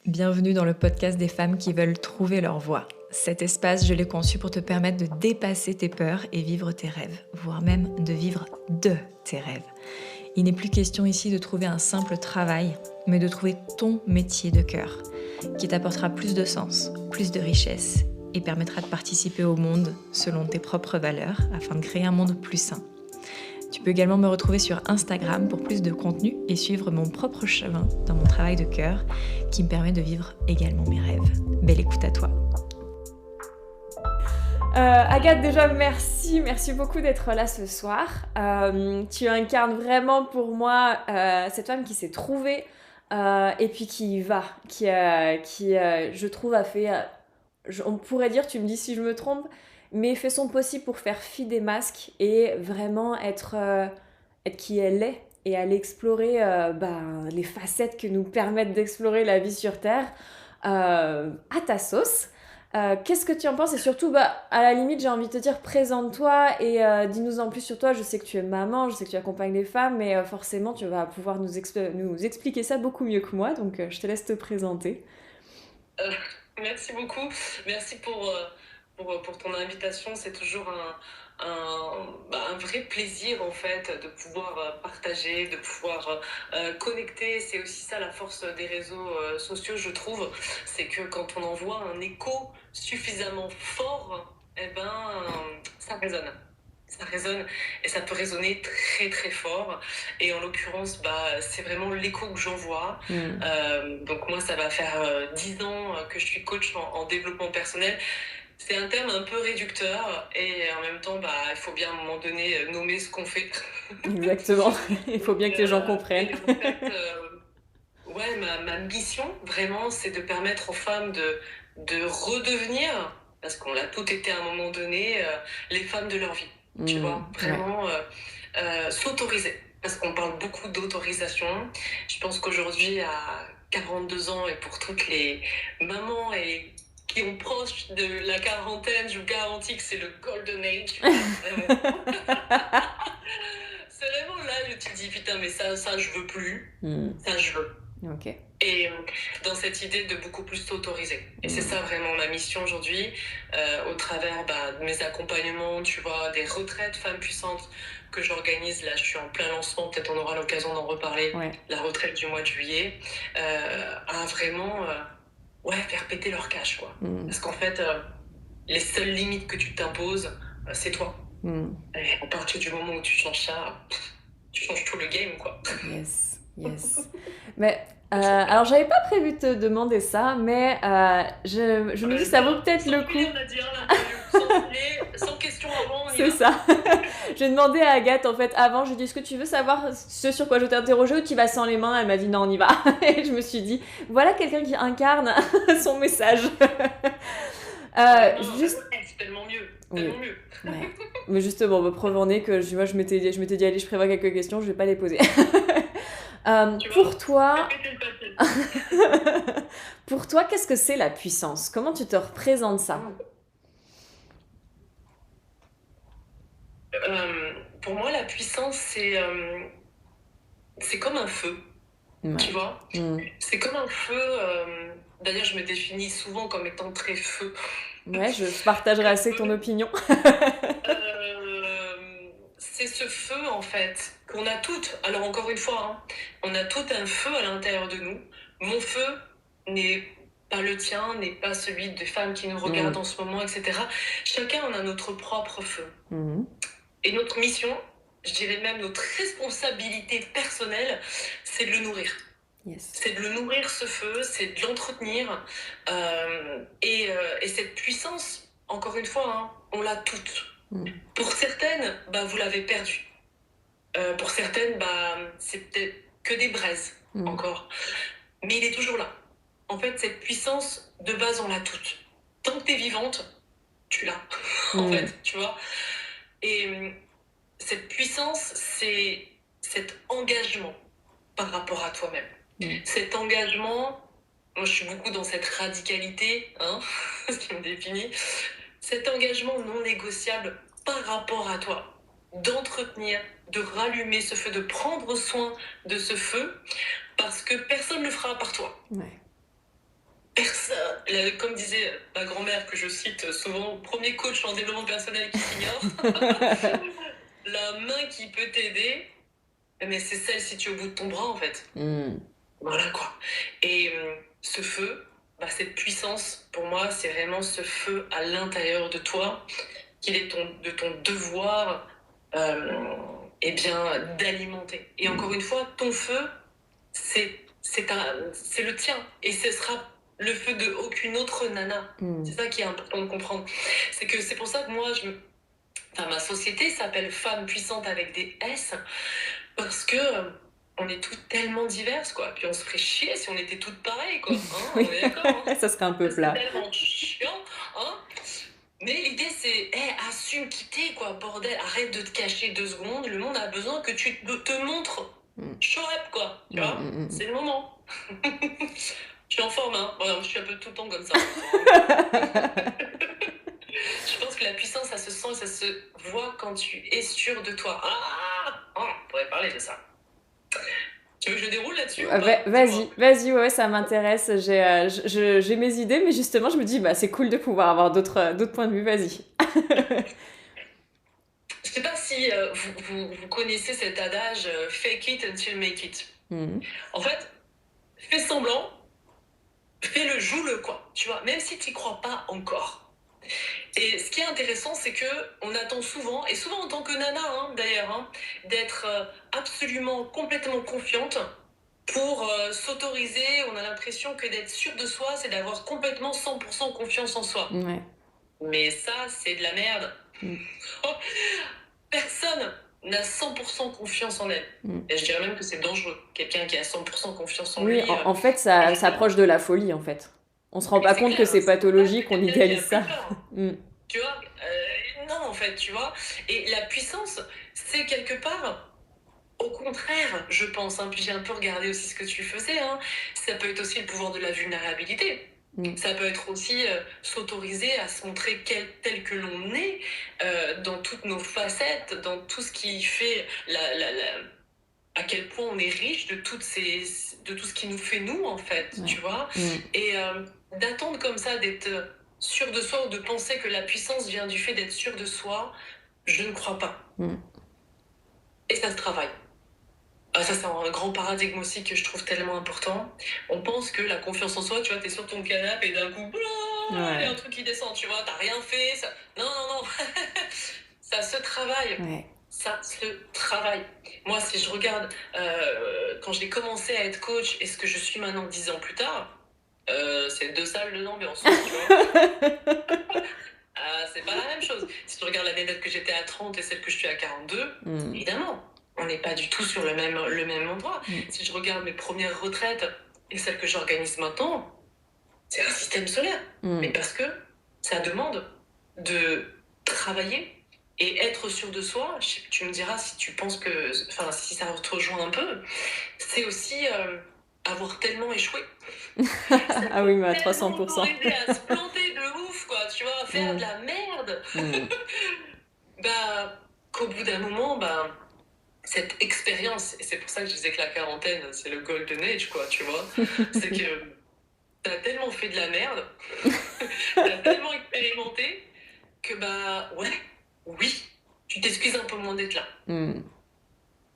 Bienvenue dans le podcast des femmes qui veulent trouver leur voie. Cet espace, je l'ai conçu pour te permettre de dépasser tes peurs et vivre tes rêves, voire même de vivre de tes rêves. Il n'est plus question ici de trouver un simple travail, mais de trouver ton métier de cœur, qui t'apportera plus de sens, plus de richesse et permettra de participer au monde selon tes propres valeurs afin de créer un monde plus sain. Tu peux également me retrouver sur Instagram pour plus de contenu et suivre mon propre chemin dans mon travail de cœur qui me permet de vivre également mes rêves. Belle écoute à toi. Agathe, déjà merci beaucoup d'être là ce soir. Tu incarnes vraiment pour moi cette femme qui s'est trouvée et puis qui y va, qui je trouve a fait, on pourrait dire, tu me dis si je me trompe, mais fait son possible pour faire fi des masques et vraiment être qui elle est et aller explorer les facettes que nous permettent d'explorer la vie sur Terre à ta sauce. Qu'est-ce que tu en penses? Et surtout, à la limite, j'ai envie de te dire, présente-toi et dis-nous en plus sur toi. Je sais que tu es maman, je sais que tu accompagnes les femmes, mais forcément, tu vas pouvoir nous expliquer ça beaucoup mieux que moi. Donc, je te laisse te présenter. Merci beaucoup. Merci pour ton invitation. C'est toujours un vrai plaisir en fait de pouvoir partager, de pouvoir connecter. C'est aussi ça la force des réseaux sociaux, je trouve. C'est que quand on envoie un écho suffisamment fort, eh ben, ça résonne. Ça résonne et ça peut résonner très très fort. Et en l'occurrence, c'est vraiment l'écho que j'envoie. Donc moi, ça va faire 10 ans que je suis coach en développement personnel. C'est un terme un peu réducteur et en même temps, il faut bien à un moment donné nommer ce qu'on fait. Exactement, il faut bien que les gens comprennent. Et en fait, ouais, ma mission, vraiment, c'est de permettre aux femmes de redevenir, parce qu'on l'a toutes été à un moment donné, les femmes de leur vie. Tu vois, vraiment s'autoriser. Parce qu'on parle beaucoup d'autorisation. Je pense qu'aujourd'hui, à 42 ans, et pour toutes les mamans et qui ont proche de la quarantaine, je vous garantis que c'est le golden age. C'est vraiment là où tu te dis, putain, mais ça je veux plus. Ça, je veux. Ok. Et dans cette idée de beaucoup plus s'autoriser. Et c'est ça vraiment ma mission aujourd'hui, au travers de mes accompagnements, tu vois, des retraites femmes puissantes que j'organise. Là, je suis en plein lancement, peut-être on aura l'occasion d'en reparler, la retraite du mois de juillet, à vraiment faire péter leur cache, quoi. Parce qu'en fait, les seules limites que tu t'imposes, c'est toi. Et à partir du moment où tu changes ça, tu changes tout le game, quoi. Yes. Mais alors, j'avais pas prévu de te demander ça, mais je me dis que ça vaut peut-être le coup. On a dit, sans question avant, on y C'est va. ça. J'ai demandé à Agathe, en fait, avant, je lui ai dit, est-ce que tu veux savoir ce sur quoi je t'ai interrogé ou tu vas sans les mains? Elle m'a dit, non, on y va. Et je me suis dit, voilà quelqu'un qui incarne son message. C'est tellement mieux. Tellement mieux. Ouais. Mais justement, preuve en est que je m'étais dit, allez, je prévois quelques questions, je vais pas les poser. Pour toi, pour toi, qu'est-ce que c'est la puissance? Comment tu te représentes ça? Pour moi, la puissance, c'est comme un feu. Tu vois, c'est comme un feu. D'ailleurs, je me définis souvent comme étant très feu. Ouais, je partagerai assez ton opinion. C'est ce feu, en fait, qu'on a toutes. Alors, encore une fois, on a toutes un feu à l'intérieur de nous. Mon feu n'est pas le tien, n'est pas celui des femmes qui nous regardent en ce moment, etc. Chacun on a notre propre feu. Et notre mission, je dirais même notre responsabilité personnelle, c'est de le nourrir. C'est de le nourrir, ce feu, c'est de l'entretenir. Et cette puissance, encore une fois, on l'a toute. Pour certaines, vous l'avez perdue. Pour certaines, c'est peut-être que des braises encore. Mais il est toujours là. En fait, cette puissance, de base, on l'a toute. Tant que t'es vivante, tu l'as. En fait, tu vois. Et cette puissance, c'est cet engagement par rapport à toi-même. Cet engagement, moi je suis beaucoup dans cette radicalité, ce qui me définit, cet engagement non négociable par rapport à toi, d'entretenir, de rallumer ce feu, de prendre soin de ce feu, parce que personne ne le fera par toi. comme disait ma grand-mère, que je cite souvent, premier coach en développement personnel qui s'ignore, la main qui peut t'aider, mais c'est celle située au bout de ton bras, en fait. Voilà, quoi. Et ce feu, cette puissance, pour moi, c'est vraiment ce feu à l'intérieur de toi, qu'il est de ton devoir d'alimenter. Et encore une fois, ton feu, c'est le tien. Et ce sera le feu de aucune autre nana. C'est ça qui est important de comprendre. C'est pour ça que moi, ma société s'appelle Femmes puissantes avec des S, parce que on est toutes tellement diverses, quoi. Puis on se ferait chier si on était toutes pareilles, quoi. Hein, on est d'accord, hein. Ça serait un peu plat. C'est tellement chiant, hein. Mais l'idée, c'est, assume qui t'es, quoi, bordel. Arrête de te cacher 2 secondes. Le monde a besoin que tu te montres. Show up, quoi. Tu vois, c'est le moment. Je suis en forme, hein. Bon, je suis un peu tout le temps comme ça. Je pense que la puissance, ça se sent et ça se voit quand tu es sûr de toi. On pourrait parler de ça. Tu veux que je déroule là-dessus ou pas? Vas-y, ouais, ça m'intéresse. J'ai mes idées, mais justement, je me dis, c'est cool de pouvoir avoir d'autres points de vue. Vas-y. Je sais pas si vous connaissez cet adage fake it until you make it. En fait, fais semblant, fais-le, joue-le, quoi. Tu vois, même si tu n'y crois pas encore. Et ce qui est intéressant, c'est que on attend souvent, et souvent en tant que nana, d'ailleurs, d'être absolument complètement confiante pour s'autoriser. On a l'impression que d'être sûre de soi, c'est d'avoir complètement 100% confiance en soi. Ouais. Mais ça, c'est de la merde. Personne n'a 100% confiance en elle. Et je dirais même que c'est dangereux. Quelqu'un qui a 100% confiance en lui. Oui, en fait, ça approche de la folie, en fait. On se rend pas compte que c'est pathologique, on idéalise ça. Tu vois, non, en fait, tu vois. Et la puissance, c'est quelque part, au contraire, je pense, puis j'ai un peu regardé aussi ce que tu faisais, ça peut être aussi le pouvoir de la vulnérabilité. Ça peut être aussi s'autoriser à se montrer tel que l'on est, dans toutes nos facettes, dans tout ce qui fait à quel point on est riche de tout ce qui nous fait nous, en fait, tu vois. Et d'attendre comme ça, d'être sûr de soi, ou de penser que la puissance vient du fait d'être sûr de soi, je ne crois pas. Et ça se travaille. Ça, c'est un grand paradigme aussi que je trouve tellement important. On pense que la confiance en soi, tu vois, t'es sur ton canapé et d'un coup, il y a un truc qui descend, tu vois, t'as rien fait. Ça... Non. Ça se travaille. Ouais. Ça se travaille. Moi, si je regarde quand j'ai commencé à être coach et ce que je suis maintenant 10 ans plus tard, c'est 2 salles de l'ambiance, tu vois. C'est pas la même chose. Si tu regardes l'année que j'étais à 30 et celle que je suis à 42, évidemment, on n'est pas du tout sur le même endroit. Si je regarde mes premières retraites et celles que j'organise maintenant, c'est un système solaire. Mais parce que ça demande de travailler et être sûr de soi. Tu me diras si tu penses que, si ça te rejoint un peu, c'est aussi avoir tellement échoué. Ah oui, mais à 300%. Aider à se planter de ouf, quoi, tu vois, faire de la merde. Qu'au bout d'un moment, cette expérience, et c'est pour ça que je disais que la quarantaine, c'est le golden age, quoi, tu vois, c'est que t'as tellement fait de la merde, t'as tellement expérimenté, que oui, tu t'excuses un peu moins d'être là.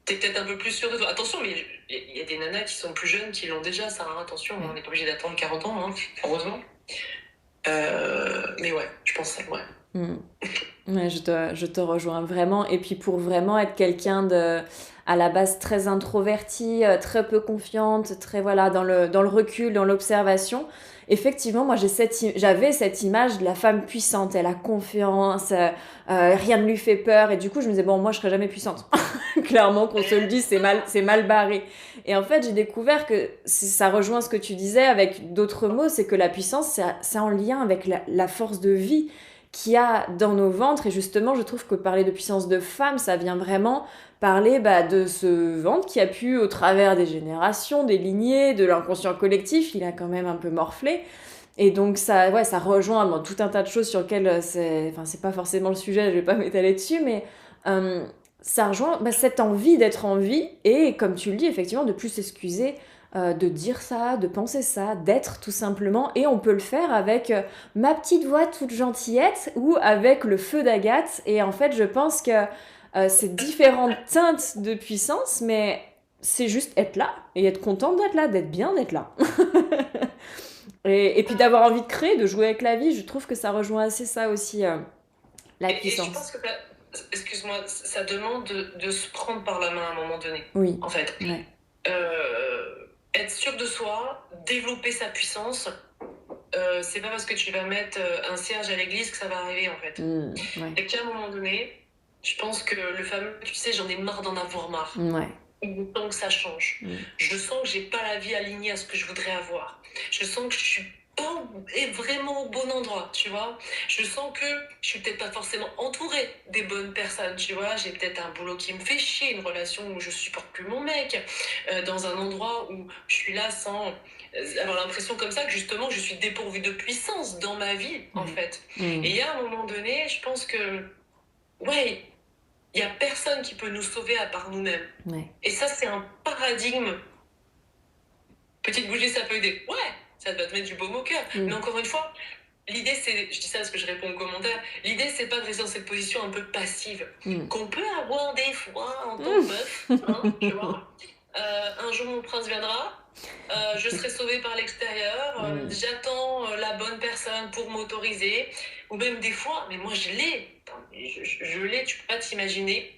T'es peut-être un peu plus sûr de toi. Attention, mais il y a des nanas qui sont plus jeunes qui l'ont déjà, ça, attention, on n'est pas obligé d'attendre 40 ans, heureusement. Mais ouais, je pense ça, ouais. Ouais, je te rejoins vraiment. Et puis pour vraiment être quelqu'un à la base très introverti, très peu confiante, très dans le recul, dans l'observation, effectivement, moi j'avais cette image de la femme puissante, elle a confiance, rien ne lui fait peur. Et du coup, je me disais, bon, moi je serai jamais puissante. Clairement, qu'on se le dise, c'est mal barré. Et en fait, j'ai découvert que ça rejoint ce que tu disais avec d'autres mots, c'est que la puissance, c'est en lien avec la force de vie qu'il y a dans nos ventres. Et justement, je trouve que parler de puissance de femme, ça vient vraiment parler de ce ventre qui a pu, au travers des générations, des lignées, de l'inconscient collectif, il a quand même un peu morflé. Et donc ça rejoint tout un tas de choses sur lesquelles c'est pas forcément le sujet, je vais pas m'étaler dessus, mais ça rejoint cette envie d'être en vie et, comme tu le dis, effectivement, de plus s'excuser de dire ça, de penser ça, d'être tout simplement. Et on peut le faire avec ma petite voix toute gentillette ou avec le feu d'Agathe. Et en fait, je pense que c'est différentes teintes de puissance, mais c'est juste être là et être contente d'être là, d'être bien d'être là. Et puis d'avoir envie de créer, de jouer avec la vie, je trouve que ça rejoint assez ça aussi, la Et je puissance. pense que, excuse-moi, ça demande de se prendre par la main à un moment donné, Oui, en fait. ouais. Être sûr de soi, développer sa puissance, c'est pas parce que tu vas mettre un cierge à l'église que ça va arriver, en fait. Ouais. Et qu'à un moment donné, je pense que le fameux, tu sais, j'en ai marre d'en avoir marre. Ouais. Il est temps que ça change. Je sens que j'ai pas la vie alignée à ce que je voudrais avoir. Je sens que je suis pas vraiment au bon endroit, tu vois. Je sens que je suis peut-être pas forcément entourée des bonnes personnes, tu vois. J'ai peut-être un boulot qui me fait chier, une relation où je supporte plus mon mec, dans un endroit où je suis là sans avoir l'impression comme ça que justement je suis dépourvue de puissance dans ma vie, en fait. Et il y a un moment donné, je pense que, ouais, il n'y a personne qui peut nous sauver à part nous-mêmes. Ouais. Et ça, c'est un paradigme. Petite bougie, ça peut aider. Ouais, ça va te mettre du baume au cœur. Mais encore une fois, l'idée, c'est, je dis ça parce que je réponds aux commentaires, l'idée, c'est pas de rester dans cette position un peu passive, qu'on peut avoir des fois en tant que meuf, hein, tu vois. Un jour, mon prince viendra, je serai sauvée par l'extérieur, j'attends la bonne personne pour m'autoriser, ou même des fois, mais moi je l'ai, je l'ai, tu peux pas t'imaginer.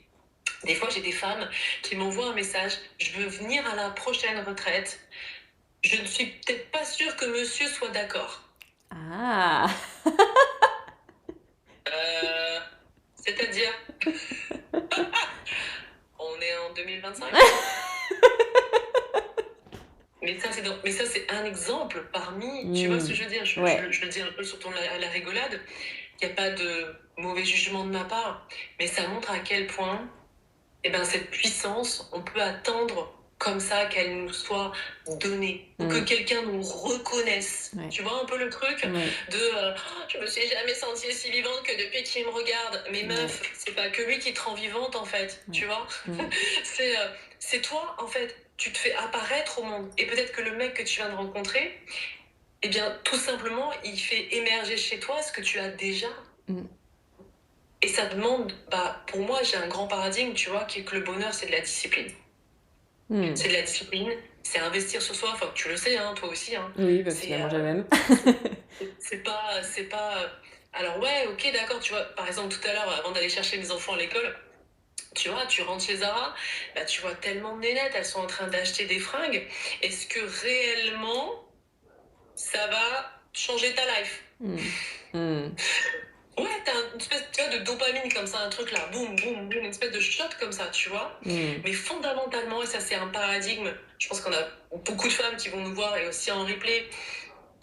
Des fois, j'ai des femmes qui m'envoient un message, je veux venir à la prochaine retraite, je ne suis peut-être pas sûre que monsieur soit d'accord. Ah. C'est-à-dire on est en 2025. Mais ça, c'est un exemple parmi, tu vois ce que je veux dire, je le dis un peu sur la rigolade, il n'y a pas de mauvais jugement de ma part, mais ça montre à quel point cette puissance, on peut attendre comme ça qu'elle nous soit donnée, ou que quelqu'un nous reconnaisse. Tu vois un peu le truc de je me suis jamais sentie aussi vivante que depuis qu'il me regarde. Mais meuf, c'est pas que lui qui te rend vivante en fait, tu vois. C'est toi en fait, tu te fais apparaître au monde. Et peut-être que le mec que tu viens de rencontrer, eh bien tout simplement, il fait émerger chez toi ce que tu as déjà. Et ça demande, pour moi, j'ai un grand paradigme, tu vois, qui est que le bonheur, c'est de la discipline. C'est de la discipline, c'est investir sur soi, enfin, tu le sais, hein, toi aussi. Hein. Oui, finalement, j'ai même. c'est pas... Alors ouais, ok, d'accord, tu vois, par exemple, tout à l'heure, avant d'aller chercher mes enfants à l'école, tu vois, tu rentres chez Zara, tu vois tellement de nénettes, elles sont en train d'acheter des fringues. Est-ce que réellement, ça va changer ta life? Ouais, t'as une espèce, tu vois, de dopamine comme ça, un truc là, boum, boum, boum, une espèce de shot comme ça, tu vois. Mais fondamentalement, et ça c'est un paradigme, je pense qu'on a beaucoup de femmes qui vont nous voir et aussi en replay,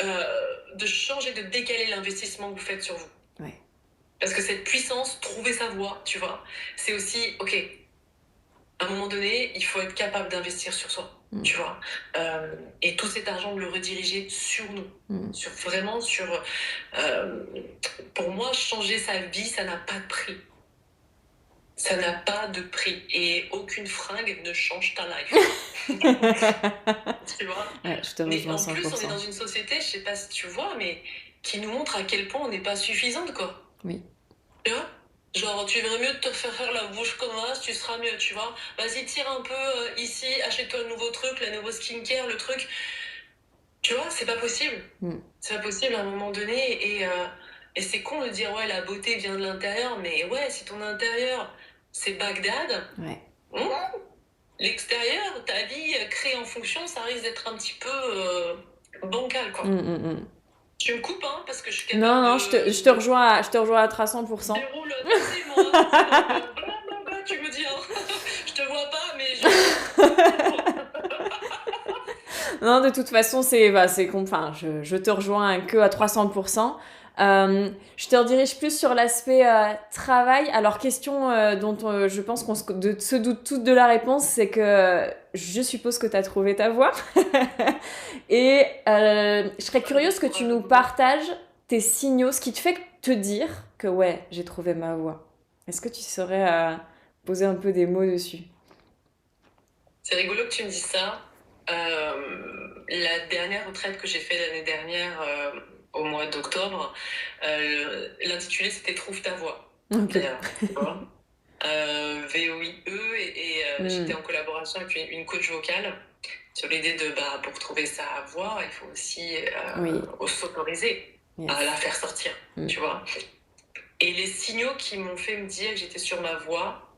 de changer, de décaler l'investissement que vous faites sur vous. Ouais. Parce que cette puissance, trouver sa voie, tu vois, c'est aussi, ok, à un moment donné, il faut être capable d'investir sur soi, tu vois. Et tout cet argent, de le rediriger sur nous. Pour moi, changer sa vie, ça n'a pas de prix. Ça n'a pas de prix. Et aucune fringue ne change ta life. Tu vois. Ouais, je te rejoins 100%. Mais en plus, on est dans une société, je sais pas si tu vois, mais qui nous montre à quel point on n'est pas suffisante, quoi. Oui. Tu vois. Genre, tu verrais mieux de te faire la bouche comme ça, tu seras mieux, tu vois. Vas-y, tire un peu ici, achète-toi le nouveau truc, la nouveau skincare, le truc. Tu vois, c'est pas possible. C'est pas possible à un moment donné. Et c'est con de dire, ouais, la beauté vient de l'intérieur. Mais ouais, si ton intérieur, c'est Bagdad, l'extérieur, ta vie créée en fonction, ça risque d'être un petit peu bancal, quoi. Tu me coupes, hein, parce que je suis capable Non, je te rejoins à 300%. Déroule facilement. Tu me dis, hein. Je te vois pas, mais Non, de toute façon, je te rejoins que à 300%. Je te redirige plus sur l'aspect travail. Alors, question dont je pense qu'on se doute toutes de la réponse, c'est que je suppose que tu as trouvé ta voie. Et je serais curieuse que tu nous partages tes signaux, ce qui te fait te dire que ouais, j'ai trouvé ma voie. Est-ce que tu saurais poser un peu des mots dessus? C'est rigolo que tu me dises ça. La dernière retraite que j'ai fait l'année dernière, au mois d'octobre, l'intitulé c'était Trouve ta voix. Ok. D'ailleurs, tu vois. VOIE j'étais en collaboration avec une coach vocale sur l'idée de pour trouver sa voix, il faut aussi Oui. s'autoriser à la Yes. faire sortir, tu vois. Et les signaux qui m'ont fait me dire que j'étais sur ma voie,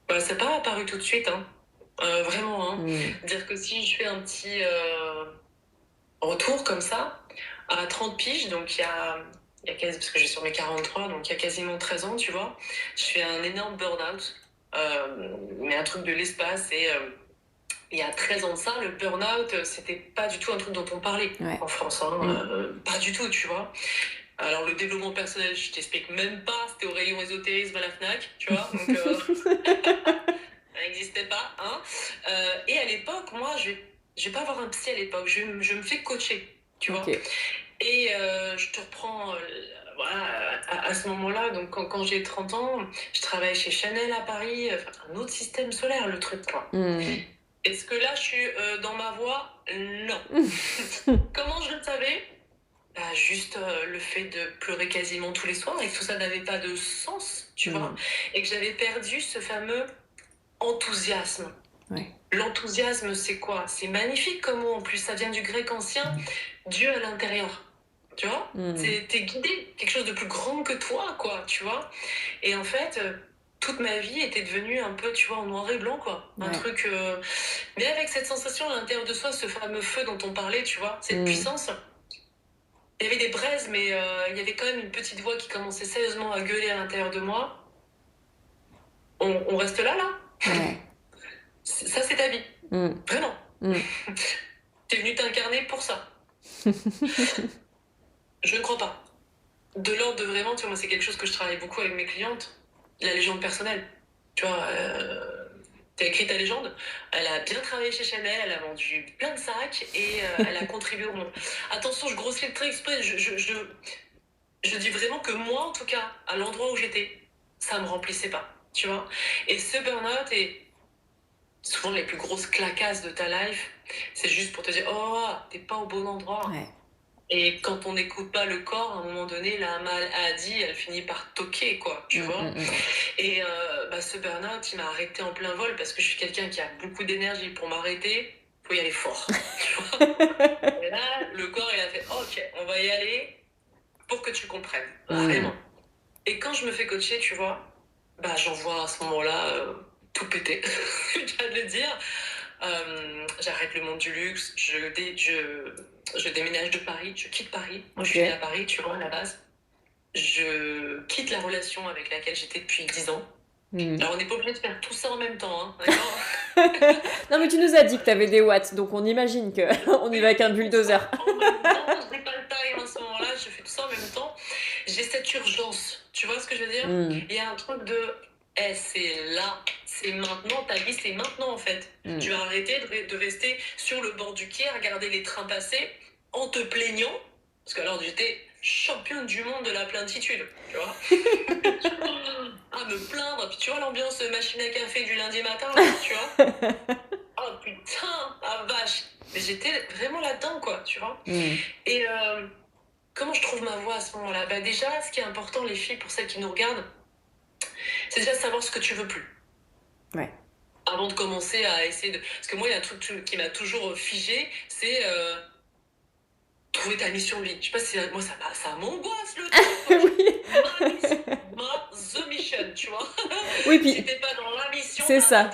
ça n'a pas apparu tout de suite, hein. Vraiment, hein. Dire que si je fais un petit retour comme ça, à 30 piges, donc parce que j'ai sur mes 43, donc il y a quasiment 13 ans, tu vois, je fais un énorme burn-out, mais un truc de l'espace. Et il y a 13 ans de ça, le burn-out, c'était pas du tout un truc dont on parlait en France, hein, pas du tout, tu vois. Alors le développement personnel, je t'explique même pas, c'était au rayon ésotérisme à la FNAC, tu vois, donc ça n'existait pas, hein. Et à l'époque, moi, je vais pas avoir un psy à l'époque, je me fais coacher, tu vois. Et je te reprends voilà, à ce moment-là, donc quand j'ai 30 ans, je travaille chez Chanel à Paris, un autre système solaire, le truc, quoi. Est-ce que là, je suis dans ma voie? Non. Comment je le savais? Juste le fait de pleurer quasiment tous les soirs et que tout ça n'avait pas de sens, tu vois, et que j'avais perdu ce fameux enthousiasme. L'enthousiasme, c'est quoi? C'est magnifique comme mot, en plus, ça vient du grec ancien, Dieu à l'intérieur. Tu vois, t'es guidé, quelque chose de plus grand que toi, quoi, tu vois. Et en fait, toute ma vie était devenue un peu, tu vois, en noir et blanc, quoi. Un truc... Mais avec cette sensation à l'intérieur de soi, ce fameux feu dont on parlait, tu vois, cette puissance. Il y avait des braises, mais il y avait quand même une petite voix qui commençait sérieusement à gueuler à l'intérieur de moi. On reste là, là? Ça, c'est ta vie. Vraiment. T'es venu t'incarner pour ça. Je ne crois pas. De l'ordre de vraiment, tu vois, moi, c'est quelque chose que je travaille beaucoup avec mes clientes. La légende personnelle. Tu vois, t'as écrit ta légende. Elle a bien travaillé chez Chanel, elle a vendu plein de sacs et elle a contribué au monde. Attention, je grossis le trait exprès. Je dis vraiment que moi, en tout cas, à l'endroit où j'étais, ça me remplissait pas. Tu vois. Et ce burn-out est souvent les plus grosses claquasses de ta life. C'est juste pour te dire, oh, t'es pas au bon endroit. Et quand on n'écoute pas le corps, à un moment donné, la maladie, elle finit par toquer, quoi, tu vois. Et ce burn-out, il m'a arrêté en plein vol parce que je suis quelqu'un qui a beaucoup d'énergie. Pour m'arrêter, faut y aller fort, tu vois. Et là, le corps, il a fait, ok, on va y aller pour que tu comprennes, vraiment. Et quand je me fais coacher, tu vois, j'en vois à ce moment-là tout péter, je viens de le dire. J'arrête le monde du luxe, je déménage de Paris, je quitte Paris. Moi, je suis née à Paris, tu vois, à la base. Je quitte la relation avec laquelle j'étais depuis 10 ans. Alors, on n'est pas obligé de faire tout ça en même temps, hein, d'accord. Non, mais tu nous as dit que tu avais des watts, donc on imagine qu'on y va avec un bulldozer. En même temps, je n'ai pas le time à ce moment-là, je fais tout ça en même temps. J'ai cette urgence, tu vois ce que je veux dire? Il y a un truc de... c'est là, c'est maintenant, ta vie c'est maintenant en fait. Tu vas arrêter de rester sur le bord du quai à regarder les trains passer en te plaignant, parce que alors j'étais championne du monde de la plaintitude, tu vois. À me plaindre, puis tu vois l'ambiance machine à café du lundi matin, là, tu vois. Oh putain, la vache. Mais j'étais vraiment là-dedans, quoi, tu vois. Et comment je trouve ma voix à ce moment-là? Déjà, ce qui est important, les filles, pour celles qui nous regardent, c'est déjà de savoir ce que tu veux plus. Avant de commencer à essayer de... Parce que moi, il y a un truc qui m'a toujours figé, c'est trouver ta mission de vie. Je sais pas si... Moi, ça m'angoisse, le truc. The mission, tu vois. Oui, puis... Si t'es pas dans la mission, c'est ça.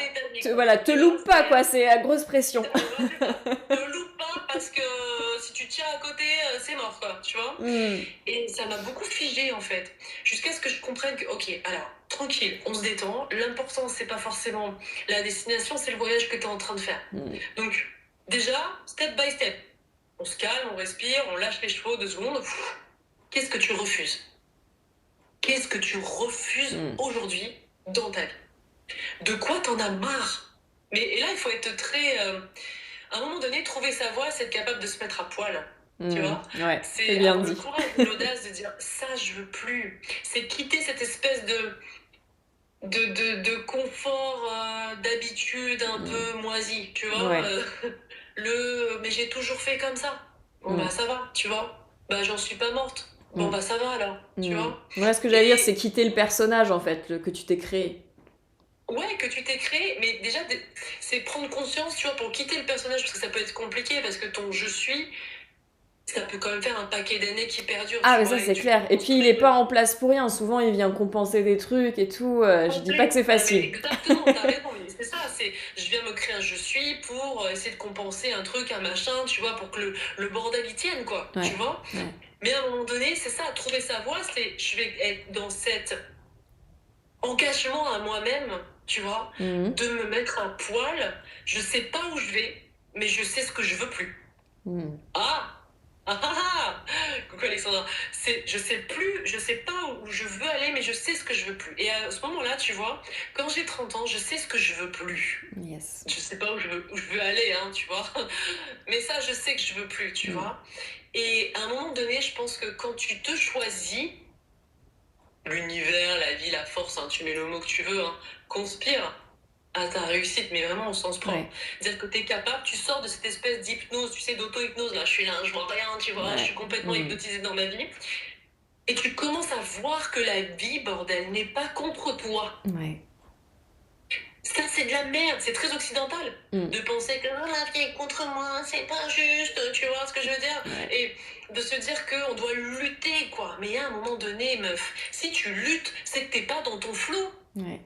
Voilà, te loupe pas, quoi. C'est à grosse pression. Te loupe pas, parce que si tu tiens à côté, c'est mort, quoi, tu vois. Et ça m'a beaucoup figé, en fait. Jusqu'à ce que je comprenne que, ok, alors, tranquille, on se détend. L'important, c'est pas forcément la destination, c'est le voyage que t'es en train de faire. Donc, déjà, step by step. On se calme, on respire, on lâche les chevaux 2 secondes. Qu'est-ce que tu refuses? Qu'est-ce que tu refuses aujourd'hui dans ta vie? De quoi t'en as marre? Et là, il faut être très... à un moment donné, trouver sa voie, c'est être capable de se mettre à poil. Tu vois? C'est bien avoir dit. le courage et l'audace de dire ça, je veux plus. C'est quitter cette espèce de confort, d'habitude un peu moisi, tu vois. mais j'ai toujours fait comme ça. Bon, Mm. bah, ça va, tu vois. Bah, j'en suis pas morte. Bon, bah, ça va alors, tu vois. Ouais, ce que j'allais dire, c'est Et quitter le personnage, en fait, que tu t'es créé. ouais, que tu t'es créé, mais déjà, c'est prendre conscience, tu vois, pour quitter le personnage, parce que ça peut être compliqué, parce que ton je suis, ça peut quand même faire un paquet d'années qui perdurent, Ah, tu mais ça, vois, et c'est tu clair. Et puis, il construis. est pas en place pour rien. Souvent, il vient compenser des trucs et tout. Je dis pas que c'est Ah, mais facile. exactement, t'as raison, mais c'est ça, je viens me créer un je suis pour essayer de compenser un truc, un machin, tu vois, pour que le bordel y tienne, quoi, tu Ouais, vois. ouais. Mais à un moment donné, c'est ça, trouver sa voie, je vais être dans cet engagement à moi-même, tu vois, de me mettre à poil. Je sais pas où je vais, mais je sais ce que je veux plus. Ah! Ah ah ah! Coucou Alexandra. Je sais pas où je veux aller, mais je sais ce que je veux plus. Et à ce moment-là, tu vois, quand j'ai 30 ans, je sais ce que je veux plus. Yes. Je sais pas où je veux aller, hein, tu vois. Mais ça, je sais que je veux plus, tu vois. Et à un moment donné, je pense que quand tu te choisis, l'univers, la vie, la force, hein, tu mets le mot que tu veux, hein, conspire à ta réussite, mais vraiment au sens propre. Ouais. Dire que tu es capable, tu sors de cette espèce d'hypnose, tu sais, d'auto-hypnose, là, je suis là, je vois rien, tu vois, Ouais. je suis complètement hypnotisée dans ma vie. Et tu commences à voir que la vie, bordel, n'est pas contre toi. Ouais. Ça, c'est de la merde, c'est très occidental de penser que oh, la vie est contre moi, c'est pas juste, tu vois ce que je veux dire. Ouais. Et de se dire qu'on doit lutter, quoi. Mais à un moment donné, meuf, si tu luttes, c'est que t'es pas dans ton flow. Ouais.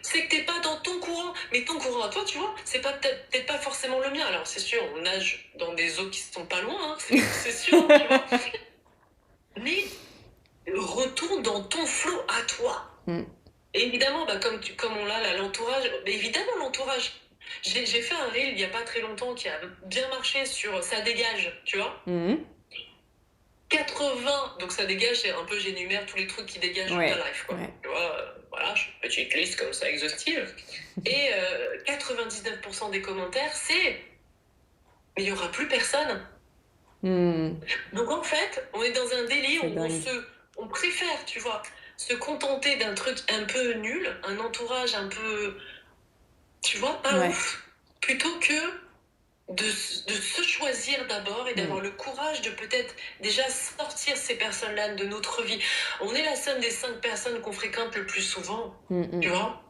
C'est que t'es pas dans ton courant. Mais ton courant à toi, tu vois, c'est pas peut-être pas forcément le mien. Alors c'est sûr, on nage dans des eaux qui sont pas loin, hein, c'est sûr, tu vois. Mais retourne dans ton flow à toi. Et évidemment, bah, comme on l'a là, l'entourage, bah, évidemment l'entourage. J'ai fait un reel il y a pas très longtemps qui a bien marché sur ça dégage, tu vois. 80, donc ça dégage, c'est un peu, j'énumère tous les trucs qui dégagent de ta life, quoi. Tu vois, voilà, j'ai une petite liste comme ça exhaustive. Et 99% des commentaires, c'est mais il n'y aura plus personne. Donc en fait, on est dans un délire où on préfère, tu vois, se contenter d'un truc un peu nul, un entourage un peu, tu vois, pas ouf, plutôt que de se choisir d'abord et d'avoir le courage de peut-être déjà sortir ces personnes-là de notre vie. On est la somme des 5 personnes qu'on fréquente le plus souvent, tu vois.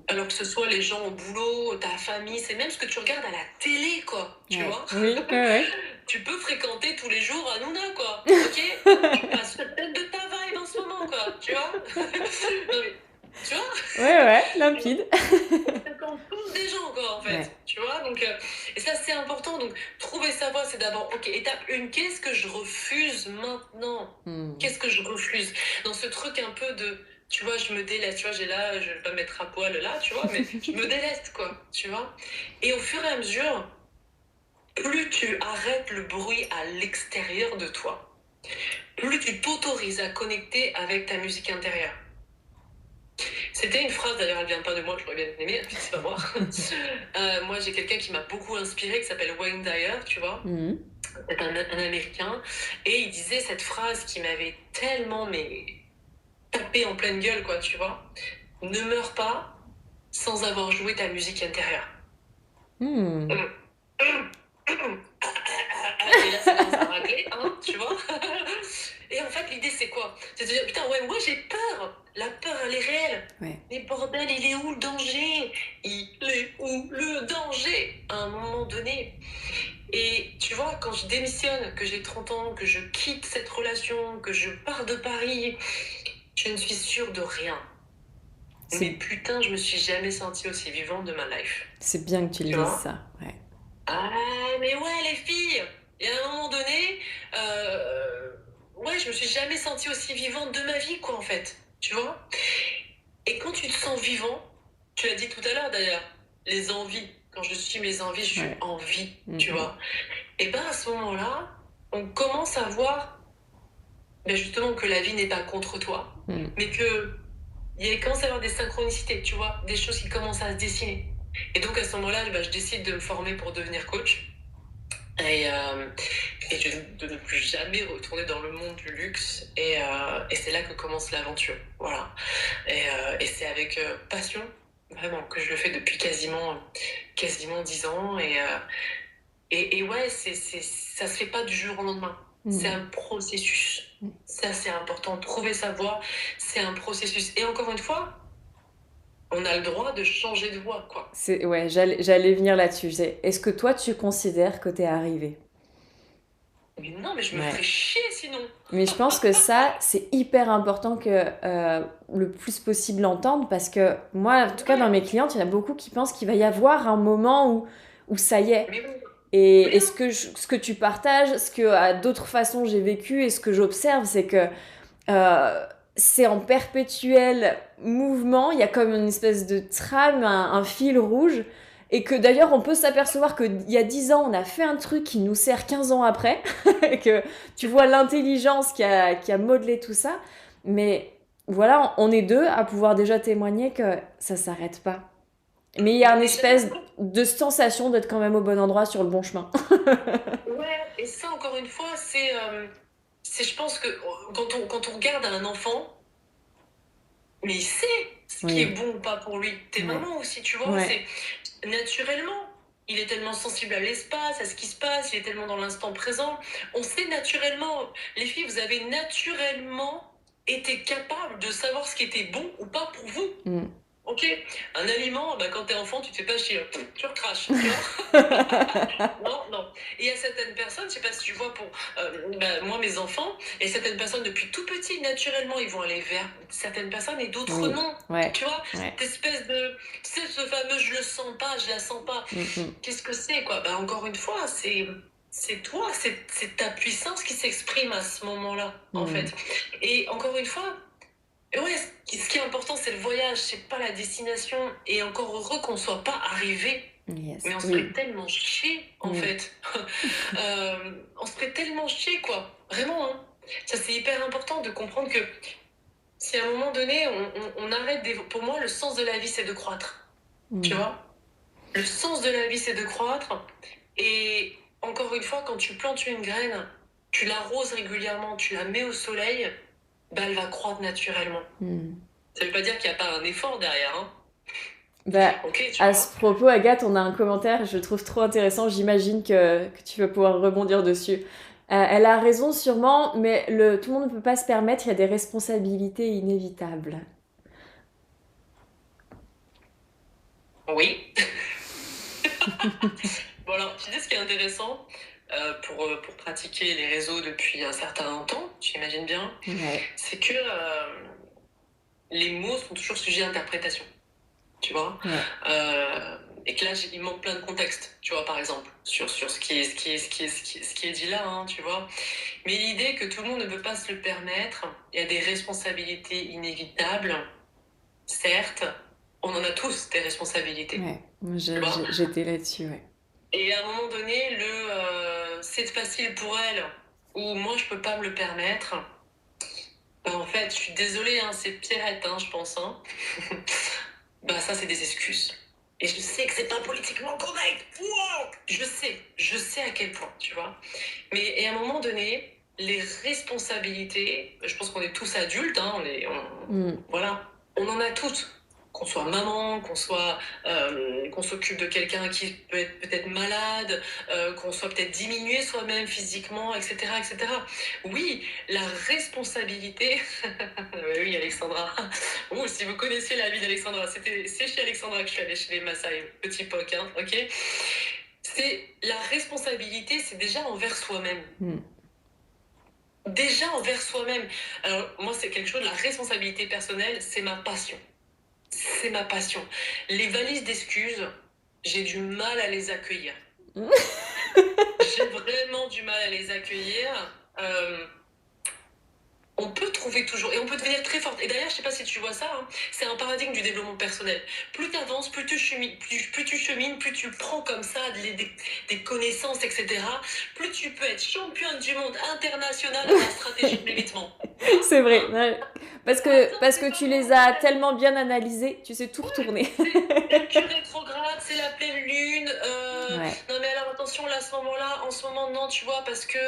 Alors que ce soit les gens au boulot, ta famille, c'est même ce que tu regardes à la télé, quoi, tu vois. Oui, ouais. Tu peux fréquenter tous les jours Hanouna, quoi, ok. Tu passes peut-être de ta vibe en ce moment, quoi, tu vois. Non mais, tu vois. Ouais, limpide. On tous des gens, quoi, en fait, tu vois. Donc, et ça, c'est important. Donc, trouver sa voie, c'est d'abord, ok, étape 1, qu'est-ce que je refuse maintenant? Qu'est-ce que je refuse? Dans ce truc un peu de, tu vois, je me délaisse, tu vois, je vais pas me mettre à poil là, tu vois, mais je me délaisse, quoi, tu vois. Et au fur et à mesure, plus tu arrêtes le bruit à l'extérieur de toi, plus tu t'autorises à connecter avec ta musique intérieure. C'était une phrase, d'ailleurs, elle vient pas de moi, j'aurais bien aimé, c'est pas moi. Moi, j'ai quelqu'un qui m'a beaucoup inspiré, qui s'appelle Wayne Dyer, tu vois. C'est un Américain. Et il disait cette phrase qui m'avait tellement tapé en pleine gueule, quoi, tu vois. Ne meurs pas sans avoir joué ta musique intérieure. Et là, ça commence à racler, hein, tu vois. Et en fait, l'idée, c'est quoi? C'est de dire, putain, ouais, moi, j'ai peur. La peur, elle est réelle. Mais bordel, il est où le danger? Il est où le danger? À un moment donné. Et tu vois, quand je démissionne, que j'ai 30 ans, que je quitte cette relation, que je pars de Paris, je ne suis sûre de rien. Mais putain, je me suis jamais sentie aussi vivante de ma life. C'est bien que tu le dises, ça. Ouais. Ah, mais ouais, les filles! Et à un moment donné, ouais, je me suis jamais sentie aussi vivante de ma vie, quoi, en fait. Tu vois? Et quand tu te sens vivant, tu l'as dit tout à l'heure d'ailleurs, les envies. Quand je suis mes envies, je suis en vie, tu vois? Et ben à ce moment-là, on commence à voir justement que la vie n'est pas contre toi, mais que il commence à y avoir des synchronicités, tu vois, des choses qui commencent à se dessiner. Et donc à ce moment-là, je décide de me former pour devenir coach. Et de ne plus jamais retourner dans le monde du luxe. Et c'est là que commence l'aventure. Voilà. Et c'est avec passion, vraiment, que je le fais depuis quasiment 10 ans. Et ouais, ça se fait pas du jour au lendemain. C'est Mm. un processus. Mm. Ça, c'est important. Trouver sa voie, c'est un processus. Et encore une fois, on a le droit de changer de voie, quoi. Ouais, j'allais venir là-dessus. Est-ce que toi, tu considères que t'es arrivé? Mais non, mais je me ferais Ouais. chier sinon. Mais je pense que ça, c'est hyper important que le plus possible l'entendre parce que moi, en tout cas, dans Ouais, mes clientes, il y en a beaucoup qui pensent qu'il va y avoir un moment où ça y est. mais bon. Et Mais non. ce que tu partages, ce que à d'autres façons j'ai vécu et ce que j'observe, c'est que euh, c'est en perpétuel mouvement. Il y a comme une espèce de trame, un fil rouge. Et que d'ailleurs, on peut s'apercevoir qu'il y a 10 ans, on a fait un truc qui nous sert 15 ans après. Et que tu vois l'intelligence qui a modelé tout ça. Mais voilà, on est deux à pouvoir déjà témoigner que ça s'arrête pas. Mais il y Mais a on une n'est jamais espèce de sensation d'être quand même au bon endroit sur le bon chemin. Ouais, et ça, encore une fois, je pense que quand on regarde un enfant, mais il sait ce qui est Oui, bon ou pas pour lui. Tes ouais, mamans aussi, tu vois, ouais. c'est naturellement. Il est tellement sensible à l'espace, à ce qui se passe, il est tellement dans l'instant présent. On sait naturellement, les filles, vous avez naturellement été capable de savoir ce qui était bon ou pas pour vous. Mm. Ok, un aliment, bah, quand t'es enfant, tu te fais pas chier, tu recraches, tu vois. Non, non. Et il y a certaines personnes, je sais pas si tu vois pour moi, mes enfants, et certaines personnes depuis tout petit, naturellement, ils vont aller vers certaines personnes et d'autres Oui, non. ouais, Tu vois, ouais. cette espèce de, tu sais, ce fameux je le sens pas, je la sens pas. Mm, mm, Qu'est-ce que c'est, quoi? Bah, encore une fois, c'est toi, c'est ta puissance qui s'exprime à ce moment-là, en mm. fait. Et encore une fois, ouais, ce qui est important, c'est le voyage, c'est pas la destination. Et encore heureux qu'on soit pas arrivé. Yes, Mais on se ferait oui, tellement chier, en oui. fait. On se ferait tellement chier, quoi. Vraiment, hein. Ça, c'est hyper important de comprendre que si à un moment donné, on arrête Pour moi, le sens de la vie, c'est de croître. Tu Mm. vois? Le sens de la vie, c'est de croître. Et encore une fois, quand tu plantes une graine, tu l'arroses régulièrement, tu la mets au soleil, bah, elle va croître naturellement. Mm. Ça veut pas dire qu'il n'y a pas un effort derrière, hein. Bah, Ok, tu à vois? ce propos, Agathe, on a un commentaire, je le trouve trop intéressant, j'imagine que tu vas pouvoir rebondir dessus. Elle a raison sûrement, mais tout le monde ne peut pas se permettre, il y a des responsabilités inévitables. Oui. Bon, alors, tu sais ce qui est intéressant pour pratiquer les réseaux depuis un certain temps, j'imagine bien, Ouais, c'est que les mots sont toujours sujets à interprétation, tu vois? ouais, Et que là, il manque plein de contexte, tu vois, par exemple, sur ce qui est dit là, hein, tu vois? Mais l'idée que tout le monde ne peut pas se le permettre, il y a des responsabilités inévitables, certes, on en a tous des responsabilités, ouais. tu vois? J'étais là-dessus, ouais. Et à un moment donné, c'est facile pour elle, ou moi je peux pas me le permettre. Bah, en fait, je suis désolée, hein, c'est Pierrette, hein, je pense. Hein. Bah ça, c'est des excuses. Et je sais que c'est pas politiquement correct. Wow, je sais à quel point, tu vois. Mais et à un moment donné, les responsabilités, je pense qu'on est tous adultes, hein, Mm. voilà, on en a toutes. Qu'on soit maman, qu'on s'occupe de quelqu'un qui peut être peut-être malade, qu'on soit peut-être diminué soi-même physiquement, etc., etc. Oui, la responsabilité. Oui, Alexandra. Oh, si vous connaissiez la vie d'Alexandra, c'est chez Alexandra que je suis allée chez les Maasai, petit poc, hein, ok. C'est la responsabilité, c'est déjà envers soi-même. Mm. Déjà envers soi-même. Alors, moi, c'est quelque chose, la responsabilité personnelle, c'est ma passion. C'est ma passion. Les valises d'excuses, j'ai du mal à les accueillir. J'ai vraiment du mal à les accueillir. Euh, on peut trouver toujours, et on peut devenir très forte. Et d'ailleurs, je sais pas si tu vois ça, hein, c'est un paradigme du développement personnel. Plus tu avances, plus tu chemines, plus tu prends comme ça des connaissances, etc. Plus tu peux être championne du monde international de la stratégie de l'évitement. C'est vrai, Hein? ouais. Attends, Parce c'est que pas tu bon, les as bordel. tellement bien analysés, tu sais tout retourner. C'est Mercure rétrograde, c'est la pleine lune. Ouais. Non mais alors attention, là, à ce moment-là, en ce moment, non, tu vois, parce que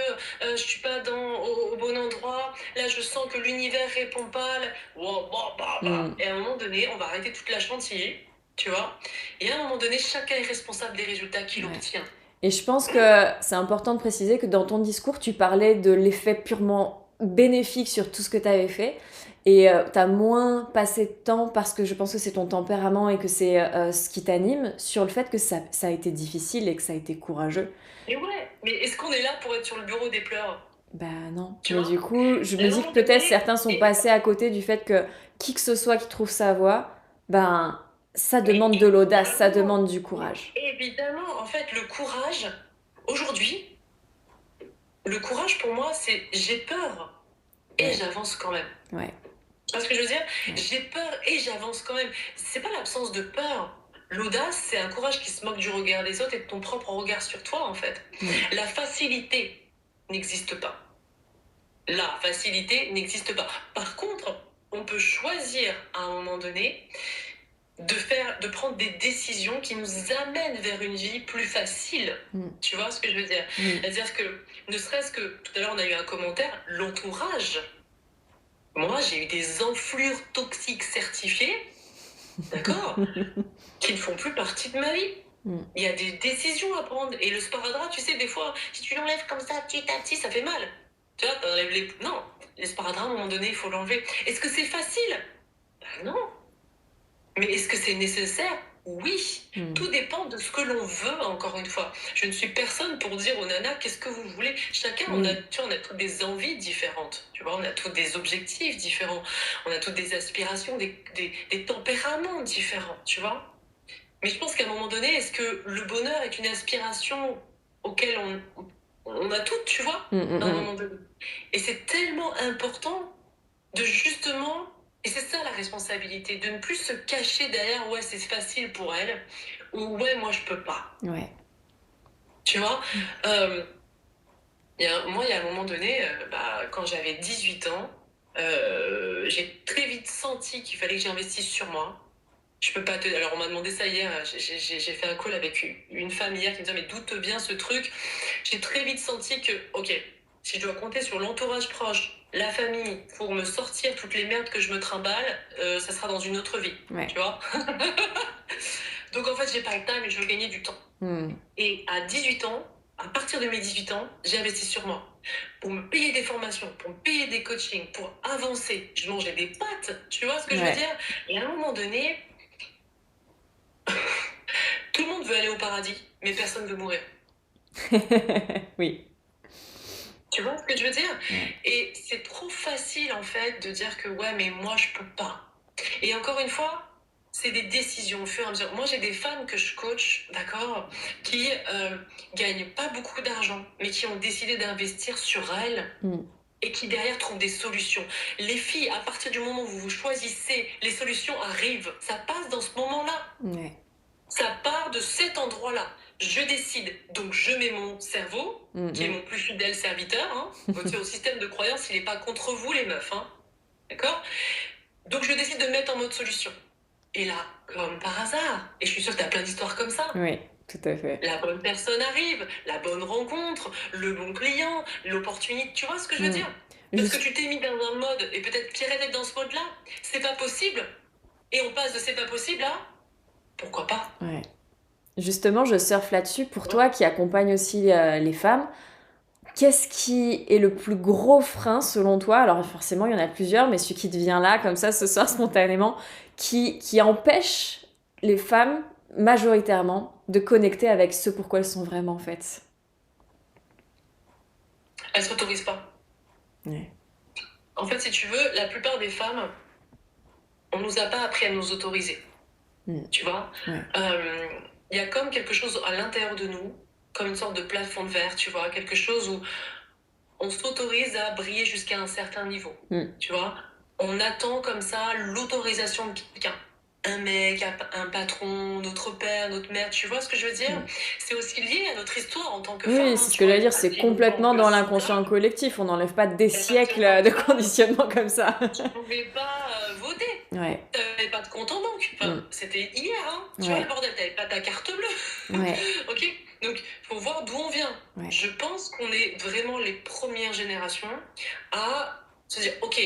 je suis pas au bon endroit. Là, je sens que l'univers répond pas. Là. Wow, bah, bah, bah. Mm. Et à un moment donné, on va arrêter toute la chantilly, tu vois. Et à un moment donné, chacun est responsable des résultats qu'il Ouais. obtient. Et je pense que c'est important de préciser que dans ton discours, tu parlais de l'effet purement bénéfique sur tout ce que tu avais fait. Et tu as moins passé de temps, parce que je pense que c'est ton tempérament et que c'est ce qui t'anime, sur le fait que ça a été difficile et que ça a été courageux. Mais ouais, mais est-ce qu'on est là pour être sur le bureau des pleurs? Bah non. Tu Mais vois? du coup, je À me un dis que moment peut-être donné, certains sont et- passés à côté du fait que qui que ce soit qui trouve sa voie, ben ça mais demande de l'audace, ça évidemment, demande du mais courage. évidemment, en fait, le courage, aujourd'hui, le courage pour moi, c'est j'ai peur et Ouais, j'avance quand même. ouais, Tu vois ce que je veux dire? ouais. J'ai peur et j'avance quand même. C'est pas l'absence de peur. L'audace, c'est un courage qui se moque du regard des autres et de ton propre regard sur toi, en fait. Mm. La facilité n'existe pas. La facilité n'existe pas. Par contre, on peut choisir à un moment donné de prendre des décisions qui nous amènent vers une vie plus facile. Mm. Tu vois ce que je veux dire? Oui. C'est-à-dire que, ne serait-ce que, tout à l'heure on a eu un commentaire, l'entourage. Moi, j'ai eu des enflures toxiques certifiées, d'accord, qui ne font plus partie de ma vie. Mm. Il y a des décisions à prendre. Et le sparadrap, tu sais, des fois, si tu l'enlèves comme ça, petit à petit, ça fait mal. Tu vois, t'enlèves les... Non, les sparadraps, à un moment donné, il faut l'enlever. Est-ce que c'est facile? Ben non. Mais est-ce que c'est nécessaire? Oui. Mm. Tout dépend de ce que l'on veut, encore une fois. Je ne suis personne pour dire aux nanas qu'est-ce que vous voulez. Chacun, Oui. on a toutes des envies différentes. Tu vois, on a tous des objectifs différents. On a toutes des aspirations, des tempéraments différents. Tu vois. Mais je pense qu'à un moment donné, est-ce que le bonheur est une aspiration auquel on a toutes, tu vois, Mm, mm, à un mm. moment donné. Et c'est tellement important de justement, et c'est ça la responsabilité, de ne plus se cacher derrière ouais c'est facile pour elle ou ouais moi je peux pas. Ouais. Tu vois, moi il y a un moment donné, quand j'avais 18 ans, j'ai très vite senti qu'il fallait que j'investisse sur moi. Je peux pas te... Alors on m'a demandé ça hier, j'ai fait un call avec une femme hier qui me disait mais d'où te vient ce truc? J'ai très vite senti que, ok, si je dois compter sur l'entourage proche, la famille, pour me sortir toutes les merdes que je me trimballe, ça sera dans une autre vie, Ouais. tu vois. Donc en fait, j'ai pas le temps, mais je veux gagner du temps. Mm. Et à 18 ans, à partir de mes 18 ans, j'ai investi sur moi. Pour me payer des formations, pour me payer des coachings, pour avancer. Je mangeais des pâtes, tu vois ce que je veux Ouais. dire? Et à un moment donné, tout le monde veut aller au paradis, mais personne veut mourir. Oui. Tu vois ce que je veux dire? Ouais. Et c'est trop facile en fait de dire que ouais mais moi je peux pas. Et encore une fois, c'est des décisions au fur et à mesure. Moi j'ai des femmes que je coach, d'accord, qui gagnent pas beaucoup d'argent, mais qui ont décidé d'investir sur elles. Mm. Et qui derrière trouvent des solutions. Les filles, à partir du moment où vous choisissez, les solutions arrivent. Ça passe dans ce moment-là. Ouais. Ça part de cet endroit-là. Je décide, donc je mets mon cerveau, Mm, qui est mm. mon plus fidèle serviteur. Hein. Votre système de croyance, il n'est pas contre vous, les meufs. Hein. D'accord? Donc je décide de me mettre en mode solution. Et là, comme par hasard, et je suis sûre que tu as plein d'histoires comme ça, Oui, tout à fait. la bonne personne arrive, la bonne rencontre, le bon client, l'opportunité. Tu vois ce que je veux Mm. dire? Parce Juste- que tu t'es mis dans un mode, et peut-être Pierrette est dans ce mode-là, c'est pas possible. Et on passe de c'est pas possible à pourquoi pas? Ouais. Justement, je surfe là-dessus. Pour toi qui accompagne aussi les femmes, qu'est-ce qui est le plus gros frein selon toi? Alors forcément, il y en a plusieurs, mais celui qui te vient là, comme ça, ce soir, spontanément, qui empêche les femmes, majoritairement, de connecter avec ce pourquoi elles sont vraiment faites. Elles s'autorisent pas. Ouais. En fait, si tu veux, la plupart des femmes, on nous a pas appris à nous autoriser. Tu vois? Ouais. Il y a comme quelque chose à l'intérieur de nous, comme une sorte de plafond de verre, tu vois? Quelque chose où on s'autorise à briller jusqu'à un certain niveau. Tu vois? On attend comme ça l'autorisation de quelqu'un. Un mec, un patron, notre père, notre mère, tu vois ce que je veux dire? C'est aussi lié à notre histoire en tant que femme. Oui, hein, c'est ce tu que vois, j'allais dire, pas c'est si longtemps complètement que dans ça. l'inconscient collectif. On n'enlève pas des À partir siècles d'un de moment, conditionnement comme ça. tu ne pouvais pas voter. Ouais, T'avais pas de compte en banque. Enfin, c'était hier, hein. Tu vois Ouais. le bordel, t'avais pas ta carte bleue. ouais, Ok? Donc, faut voir d'où on vient. Ouais. Je pense qu'on est vraiment les premières générations à se dire, ok,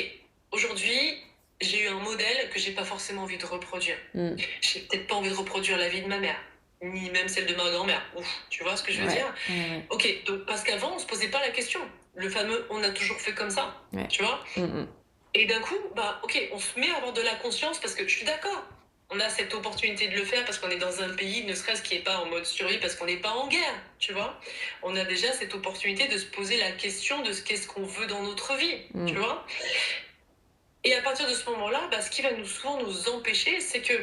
aujourd'hui, j'ai eu un modèle que j'ai pas forcément envie de reproduire. J'ai peut-être pas envie de reproduire la vie de ma mère. ni même celle de ma grand-mère. Ouf, tu vois ce que je veux Ouais, dire? ouais, Ok, donc parce qu'avant, on se posait pas la question. Le fameux on a toujours fait comme ça, ouais. tu vois? Mm, Et d'un coup, bah ok, on se met à avoir de la conscience parce que je suis d'accord. On a cette opportunité de le faire parce qu'on est dans un pays, ne serait-ce qui n'est pas en mode survie, parce qu'on n'est pas en guerre, tu vois. On a déjà cette opportunité de se poser la question de ce qu'est-ce qu'on veut dans notre vie, tu mm, vois. Et à partir de ce moment-là, bah, ce qui va souvent nous empêcher, c'est que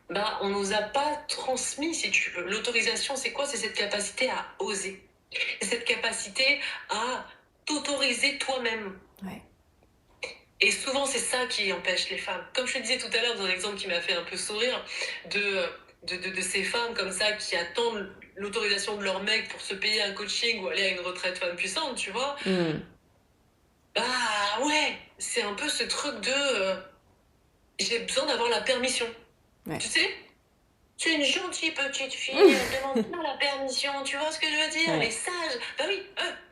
bah, on nous a pas transmis, si tu veux. L'autorisation, c'est quoi? C'est cette capacité à oser. C'est cette capacité à t'autoriser toi-même. ouais. Et souvent, c'est ça qui empêche les femmes. Comme je te disais tout à l'heure dans un exemple qui m'a fait un peu sourire, de ces femmes comme ça qui attendent l'autorisation de leur mec pour se payer un coaching ou aller à une retraite femme puissante, tu vois. Mm, Bah ouais, c'est un peu ce truc de j'ai besoin d'avoir la permission. ouais. Tu sais? C'est une gentille petite fille, elle demande pas la permission, tu vois ce que je veux dire? Elle est Ouais. sage. Bah oui,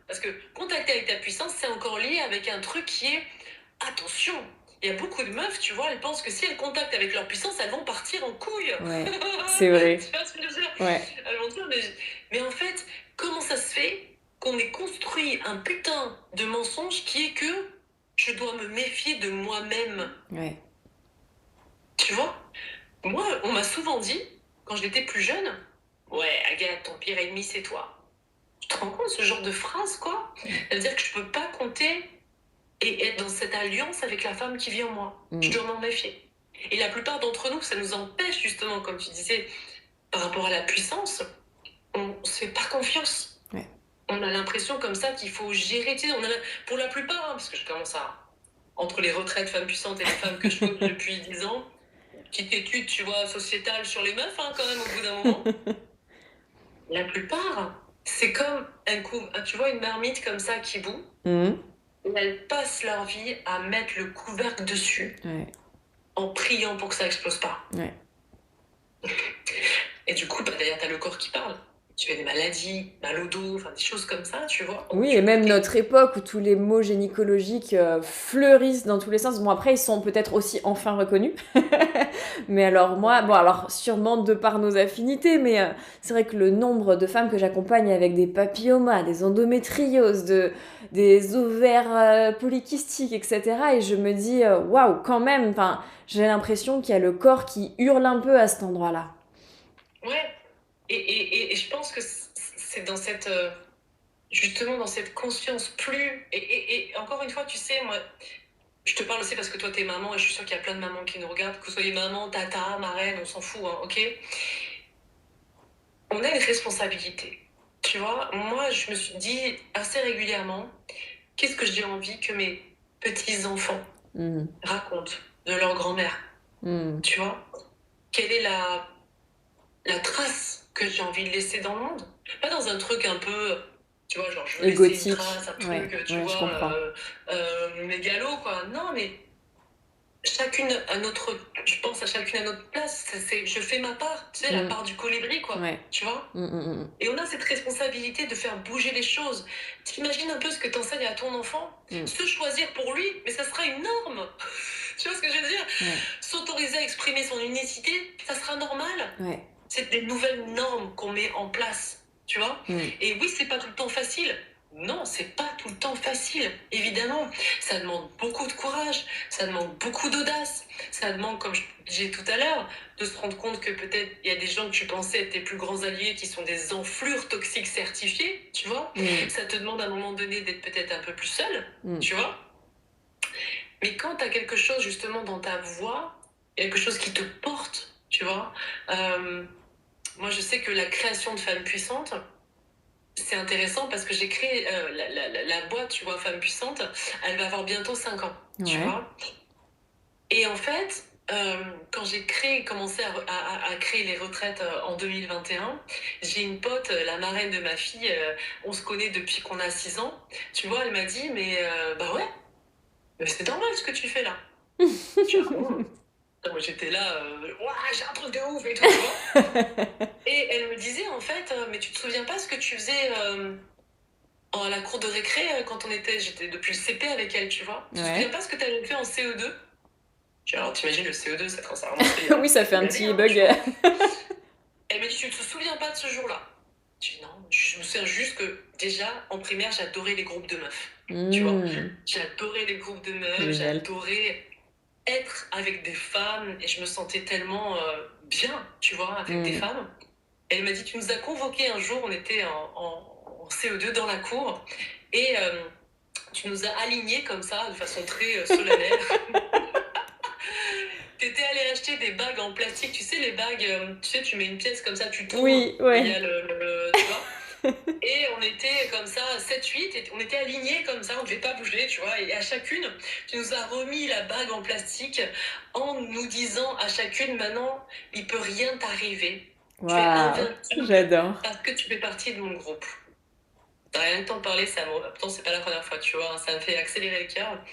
parce que contacter avec ta puissance, c'est encore lié avec un truc qui est attention. Il y a beaucoup de meufs, tu vois, elles pensent que si elles contactent avec leur puissance, elles vont partir en couille. Ouais, c'est Tu vrai. vois ce que je veux dire? Ouais. Elles vont dire, mais en fait, comment ça se fait qu'on ait construit un putain de mensonge qui est que je dois me méfier de moi-même? Ouais. Tu vois? Moi, on m'a souvent dit, quand j'étais plus jeune, ouais, Agathe, ton pire ennemi, c'est toi. Tu te rends compte, ce genre de phrase, quoi? Ouais. Ça veut dire que je peux pas compter et être dans cette alliance avec la femme qui vit en moi. Je Mm, dois m'en méfier. Et la plupart d'entre nous, ça nous empêche, justement, comme tu disais, par rapport à la puissance, on se fait pas confiance. ouais. On a l'impression comme ça qu'il faut gérer, tu sais, pour la plupart, parce que je commence à, entre les retraites femmes puissantes et les femmes que je coach depuis 10 ans, petite étude, tu vois, sociétale sur les meufs, quand même, au bout d'un moment. La plupart, c'est comme tu vois, une marmite comme ça qui bout, Mm, et elles passent leur vie à mettre le couvercle dessus ouais. en priant pour que ça explose pas. Ouais. Et du coup, bah, derrière, t'as le corps qui parle. Tu as des maladies, mal au dos, enfin des choses comme ça, tu vois. Oui, Du et coup, même notre époque où tous les mots gynécologiques fleurissent dans tous les sens. Bon, après, ils sont peut-être aussi enfin reconnus. Mais alors, moi, bon, alors sûrement de par nos affinités, mais c'est vrai que le nombre de femmes que j'accompagne avec des papillomas, des endométrioses, des ovaires polykystiques, etc. Et je me dis, waouh, quand même, enfin, j'ai l'impression qu'il y a le corps qui hurle un peu à cet endroit-là. ouais. Et je pense que c'est dans cette. Justement, dans cette conscience plus. Et encore une fois, tu sais, moi, je te parle aussi parce que toi, t'es maman et je suis sûre qu'il y a plein de mamans qui nous regardent, que vous soyez maman, tata, marraine, on s'en fout, hein, ok? On a une responsabilité. Tu vois, moi, je me suis dit assez régulièrement, qu'est-ce que j'ai envie que mes petits-enfants Mm, racontent de leur grand-mère? mm. Tu vois? Quelle est la trace que j'ai envie de laisser dans le monde? Pas dans un truc un peu, tu vois, genre je veux laisser une Égotique. trace, un Ouais, truc, tu ouais, je vois, comprends. mégalo, quoi. Non, mais chacune à notre, je pense à chacune à notre place. Je fais ma part, tu sais, la Mm, part du colibri, quoi. ouais. Tu vois? Mm, mm, mm. Et on a cette responsabilité de faire bouger les choses. T'imagines un peu ce que t'enseignes à ton enfant? Mm. Se choisir pour lui, mais ça sera une norme. Tu vois ce que je veux dire? Ouais, S'autoriser à exprimer son unicité, ça sera normal. ouais. C'est des nouvelles normes qu'on met en place, tu vois. Mm. Et oui, c'est pas tout le temps facile. Non, c'est pas tout le temps facile, évidemment. Ça demande beaucoup de courage, ça demande beaucoup d'audace, ça demande, comme je disais tout à l'heure, de se rendre compte que peut-être il y a des gens que tu pensais être tes plus grands alliés qui sont des enflures toxiques certifiées, tu vois. Mm. Ça te demande à un moment donné d'être peut-être un peu plus seul, Mm. tu vois. Mais quand tu as quelque chose justement dans ta voix, quelque chose qui te porte, tu vois. Moi, je sais que la création de Femmes Puissantes, c'est intéressant parce que j'ai créé la boîte, tu vois, Femmes Puissantes, elle va avoir bientôt 5 ans, tu Ouais. vois. Et en fait, quand j'ai commencé à créer les retraites en 2021, j'ai une pote, la marraine de ma fille, on se connaît depuis qu'on a 6 ans. Tu vois, elle m'a dit, mais bah ouais, mais c'est normal ce que tu fais là. Je dis, ah bon. Moi, j'étais là, ouah, j'ai un truc de ouf et tout, tu vois. Et elle me disait, en fait, mais tu te souviens pas ce que tu faisais à la cour de récré quand j'étais depuis le CP avec elle, tu vois. Tu te souviens Ouais. pas ce que tu avais fait en CE2? Alors, t'imagines le CE2, ça commence à remonter Oui, ça fait une un année, petit hein, tu bug. vois. Elle me dit, tu ne te souviens pas de ce jour-là? Je dis non, je me souviens juste que déjà, en primaire, j'adorais les groupes de meufs. Tu vois, j'adorais les groupes de meufs, Génial. j'adorais être avec des femmes et je me sentais tellement bien, tu vois, avec des femmes. Et elle m'a dit, tu nous as convoqués un jour, on était en CE2 dans la cour et tu nous as alignés comme ça, de façon très solennelle. T'étais allé acheter des bagues en plastique, tu sais, les bagues, tu sais, tu mets une pièce comme ça, tu tournes, Oui, et il y ouais. a tu vois. Et on était comme ça, 7-8, et on était alignés comme ça, on ne devait pas bouger, tu vois. Et à chacune, tu nous as remis la bague en plastique en nous disant à chacune, maintenant, il peut rien t'arriver. Tu es Waouh, invincible j'adore. parce que tu fais partie de mon groupe. Rien que t'en parler, ça me... Pourtant, c'est pas la première fois, tu vois, ça me fait accélérer le cœur.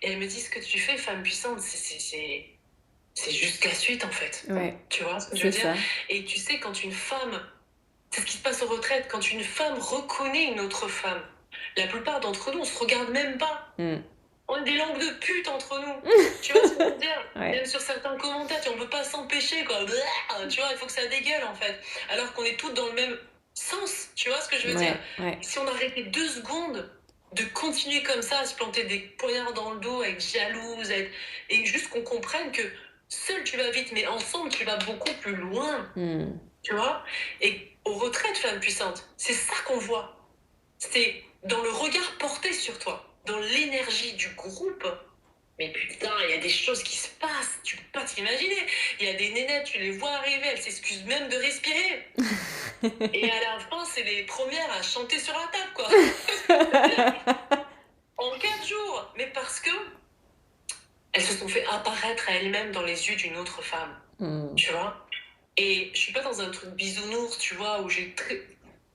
Et elle me dit, ce que tu fais, femme puissante, c'est juste la suite, en fait. Ouais, Tu vois ce que je c'est veux dire? ça. Et tu sais, quand une femme, c'est ce qui se passe aux retraites, quand une femme reconnaît une autre femme, la plupart d'entre nous, on se regarde même pas. On est des langues de pute entre nous. Tu vois ce que je veux dire? Ouais. Même sur certains commentaires, on peut pas s'empêcher, quoi. Tu vois, il faut que ça dégueule, en fait. Alors qu'on est toutes dans le même sens. Tu vois ce que je veux dire? Ouais. Si on arrêtait 2 secondes de continuer comme ça, à se planter des poignards dans le dos, être jalouse, et juste qu'on comprenne que seul tu vas vite, mais ensemble tu vas beaucoup plus loin. Tu vois? Et aux retraites, femmes puissantes, c'est ça qu'on voit. C'est dans le regard porté sur toi, dans l'énergie du groupe. Mais putain, il y a des choses qui se passent, tu peux pas t'imaginer. Il y a des nénettes, tu les vois arriver, elles s'excusent même de respirer. Et à la fin, c'est les premières à chanter sur la table, quoi. En 4 jours. Mais parce que elles se sont fait apparaître à elles-mêmes dans les yeux d'une autre femme. Tu vois? Et je suis pas dans un truc bisounours, tu vois, où j'ai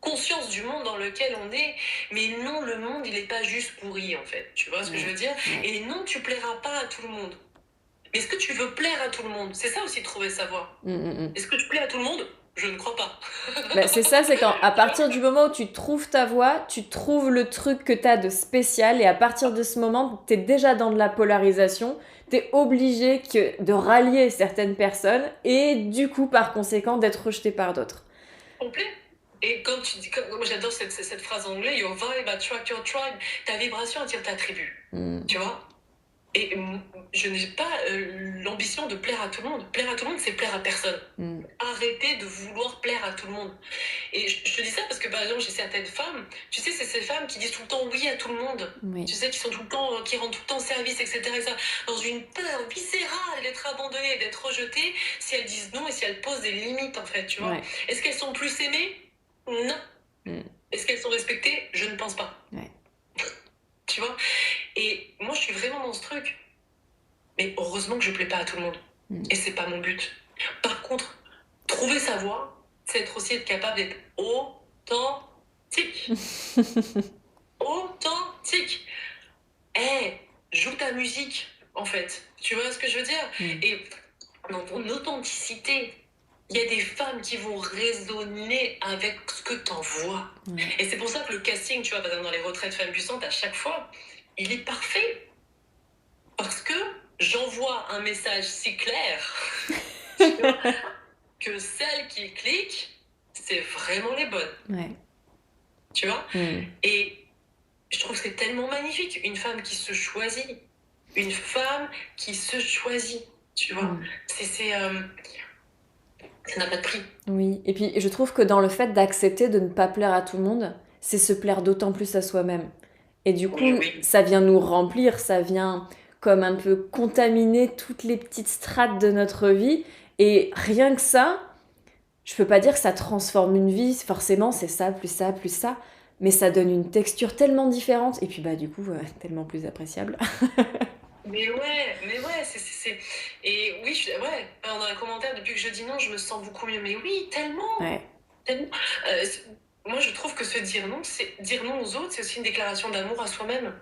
conscience du monde dans lequel on est, mais non, le monde, il est pas juste pourri, en fait. Tu vois ce que je veux dire? Et non, tu plairas pas à tout le monde. Mais est-ce que tu veux plaire à tout le monde? C'est ça aussi, trouver sa voie. Est-ce que tu plais à tout le monde? Je ne crois pas. Bah, c'est ça, c'est quand à partir du moment où tu trouves ta voie, tu trouves le truc que tu as de spécial, et à partir de ce moment, tu es déjà dans de la polarisation, tu es obligé de rallier certaines personnes et du coup, par conséquent, d'être rejeté par d'autres. Complet. Et comme tu dis, moi j'adore cette phrase en anglais, your vibe attract your tribe, ta vibration attire ta tribu. Tu vois? Et je n'ai pas l'ambition de plaire à tout le monde. Plaire à tout le monde, c'est plaire à personne. Arrêtez de vouloir plaire à tout le monde. Et je te dis ça parce que, par exemple, j'ai certaines femmes, tu sais, c'est ces femmes qui disent tout le temps oui à tout le monde. Oui. Tu sais, qui sont tout le temps, qui rendent tout le temps service, etc., etc. Dans une peur viscérale d'être abandonnées, d'être rejetées, si elles disent non et si elles posent des limites, en fait, tu vois. Est-ce qu'elles sont plus aimées? Non. Est-ce qu'elles sont respectées? Je ne pense pas. Tu vois? Et moi, je suis vraiment dans ce truc. Mais heureusement que je plais pas à tout le monde. Et c'est pas mon but. Par contre, trouver sa voie, c'est être capable d'être authentique. Authentique. Joue ta musique, en fait. Tu vois ce que je veux dire? Et dans ton authenticité, il y a des femmes qui vont résonner avec ce que t'envoies. Et c'est pour ça que le casting, tu vois, par exemple, dans les retraites femmes puissantes, à chaque fois, il est parfait. Parce que j'envoie un message si clair tu vois, que celles qui cliquent, c'est vraiment les bonnes. Tu vois? Et je trouve que c'est tellement magnifique. Une femme qui se choisit. Une femme qui se choisit. Tu vois? Ça n'a pas de prix. Oui, et puis je trouve que dans le fait d'accepter de ne pas plaire à tout le monde, c'est se plaire d'autant plus à soi-même. Et du coup, ça vient nous remplir, ça vient comme un peu contaminer toutes les petites strates de notre vie. Et rien que ça, je peux pas dire que ça transforme une vie, forcément c'est ça, plus ça, plus ça. Mais ça donne une texture tellement différente, et puis bah du coup, tellement plus appréciable. Mais ouais, c'est... Et oui, on a un commentaire, depuis que je dis non, je me sens beaucoup mieux. Mais oui, tellement. Tellement. Moi, je trouve que se dire non, c'est dire non aux autres, c'est aussi une déclaration d'amour à soi-même.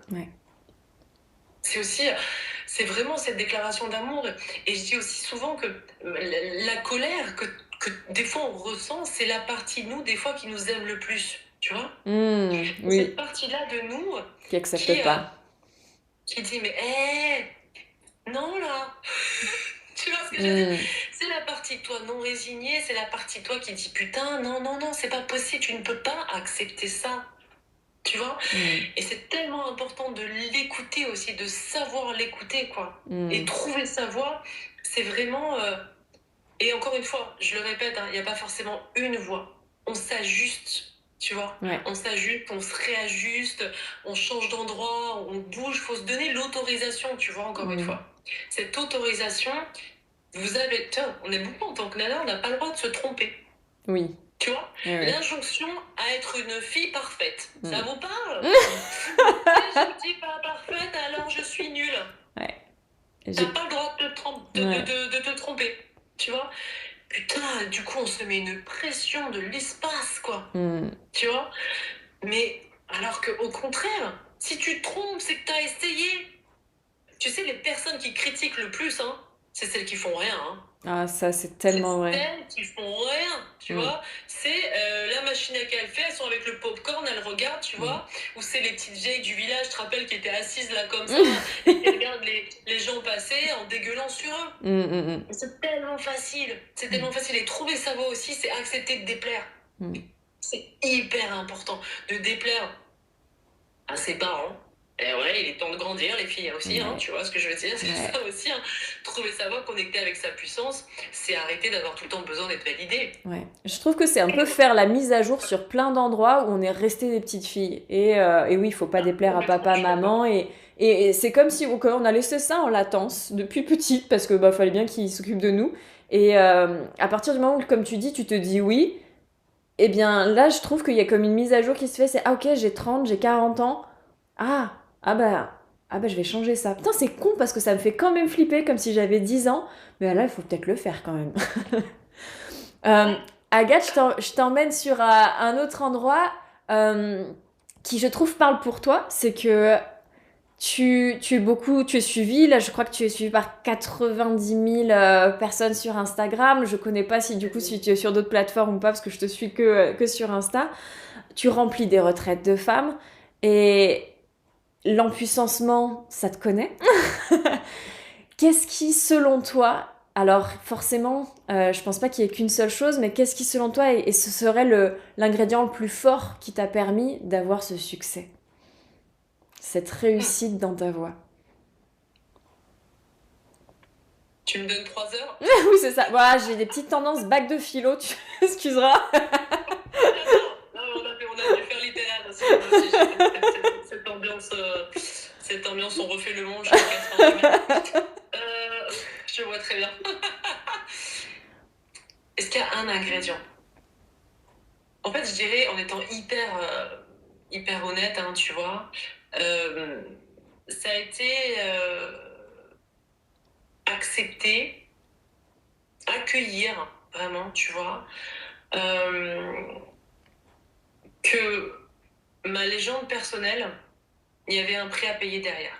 C'est aussi, c'est vraiment cette déclaration d'amour. Et je dis aussi souvent que la colère que des fois on ressent, c'est la partie de nous, des fois, qui nous aime le plus. Tu vois? Cette partie-là de nous qui accepte pas. Qui dit, mais non là. Tu vois ce que je veux dire? C'est la partie de toi non résignée, c'est la partie de toi qui dit putain, non, non, non, c'est pas possible, tu ne peux pas accepter ça. Tu vois? Et c'est tellement important de l'écouter aussi, de savoir l'écouter, quoi. Et trouver sa voix, c'est vraiment. Et encore une fois, je le répète, il n'y a pas forcément une voix. On s'ajuste, tu vois? Ouais. On s'ajuste, on se réajuste, on change d'endroit, on bouge. Il faut se donner l'autorisation, tu vois, encore une fois. Cette autorisation, vous avez. Tiens, on est beaucoup en tant que nana, on n'a pas le droit de se tromper. Oui. Tu vois, Ouais. l'injonction à être une fille parfaite. Ça vous parle? Si je dis pas parfaite, alors je suis nulle. Ouais. T'as pas le droit de te tromper. Tu vois? Putain, du coup, on se met une pression de l'espace, quoi. Tu vois? Mais alors qu'au contraire, si tu te trompes, c'est que t'as essayé. Tu sais, les personnes qui critiquent le plus, c'est celles qui font rien. Ah, ça, c'est tellement vrai. Celles qui font rien, tu vois. C'est la machine à café, elles sont avec le popcorn, elles regardent, tu vois. Ou c'est les petites vieilles du village, je te rappelle, qui étaient assises là comme ça, et qui regardent les gens passer en dégueulant sur eux. C'est tellement facile. C'est tellement facile. Et trouver sa voix aussi, c'est accepter de déplaire. C'est hyper important de déplaire à ses parents. Et ouais, il est temps de grandir, les filles aussi, tu vois ce que je veux dire, c'est ça aussi. Trouver sa voix, connecter avec sa puissance, c'est arrêter d'avoir tout le temps besoin d'être validé. Ouais. Je trouve que c'est un peu faire la mise à jour sur plein d'endroits où on est resté des petites filles. Et oui, il faut pas déplaire à papa, maman. Et c'est comme si on a laissé ça en latence depuis petite parce que fallait bien qu'ils s'occupent de nous. Et à partir du moment où, comme tu dis, tu te dis oui, eh bien là, je trouve qu'il y a comme une mise à jour qui se fait. C'est ah ok, j'ai 30, j'ai 40 ans. Ah bah je vais changer ça. Putain, c'est con parce que ça me fait quand même flipper comme si j'avais 10 ans. Mais là, il faut peut-être le faire quand même. Agathe, je t'emmène sur un autre endroit qui, je trouve, parle pour toi. C'est que tu es suivi. Là, je crois que tu es suivi par 90 000 personnes sur Instagram. Je connais pas si du coup si tu es sur d'autres plateformes ou pas parce que je te suis que sur Insta. Tu remplis des retraites de femmes et l'empuissancement, ça te connaît. Qu'est-ce qui, selon toi, alors forcément, je pense pas qu'il y ait qu'une seule chose, mais qu'est-ce qui, selon toi, et ce serait l'ingrédient le plus fort qui t'a permis d'avoir ce succès, cette réussite dans ta voix? Tu me donnes 3 heures? Oui, c'est ça. Voilà, j'ai des petites tendances bac de philo, tu excuseras. Non, on a dû faire littéraire aussi. Cette ambiance, on refait le monde jusqu'à 80 je vois très bien. Est-ce qu'il y a un ingrédient? En fait, je dirais, en étant hyper honnête, tu vois, ça a été accepter, accueillir, vraiment, tu vois, que ma légende personnelle, il y avait un prix à payer derrière.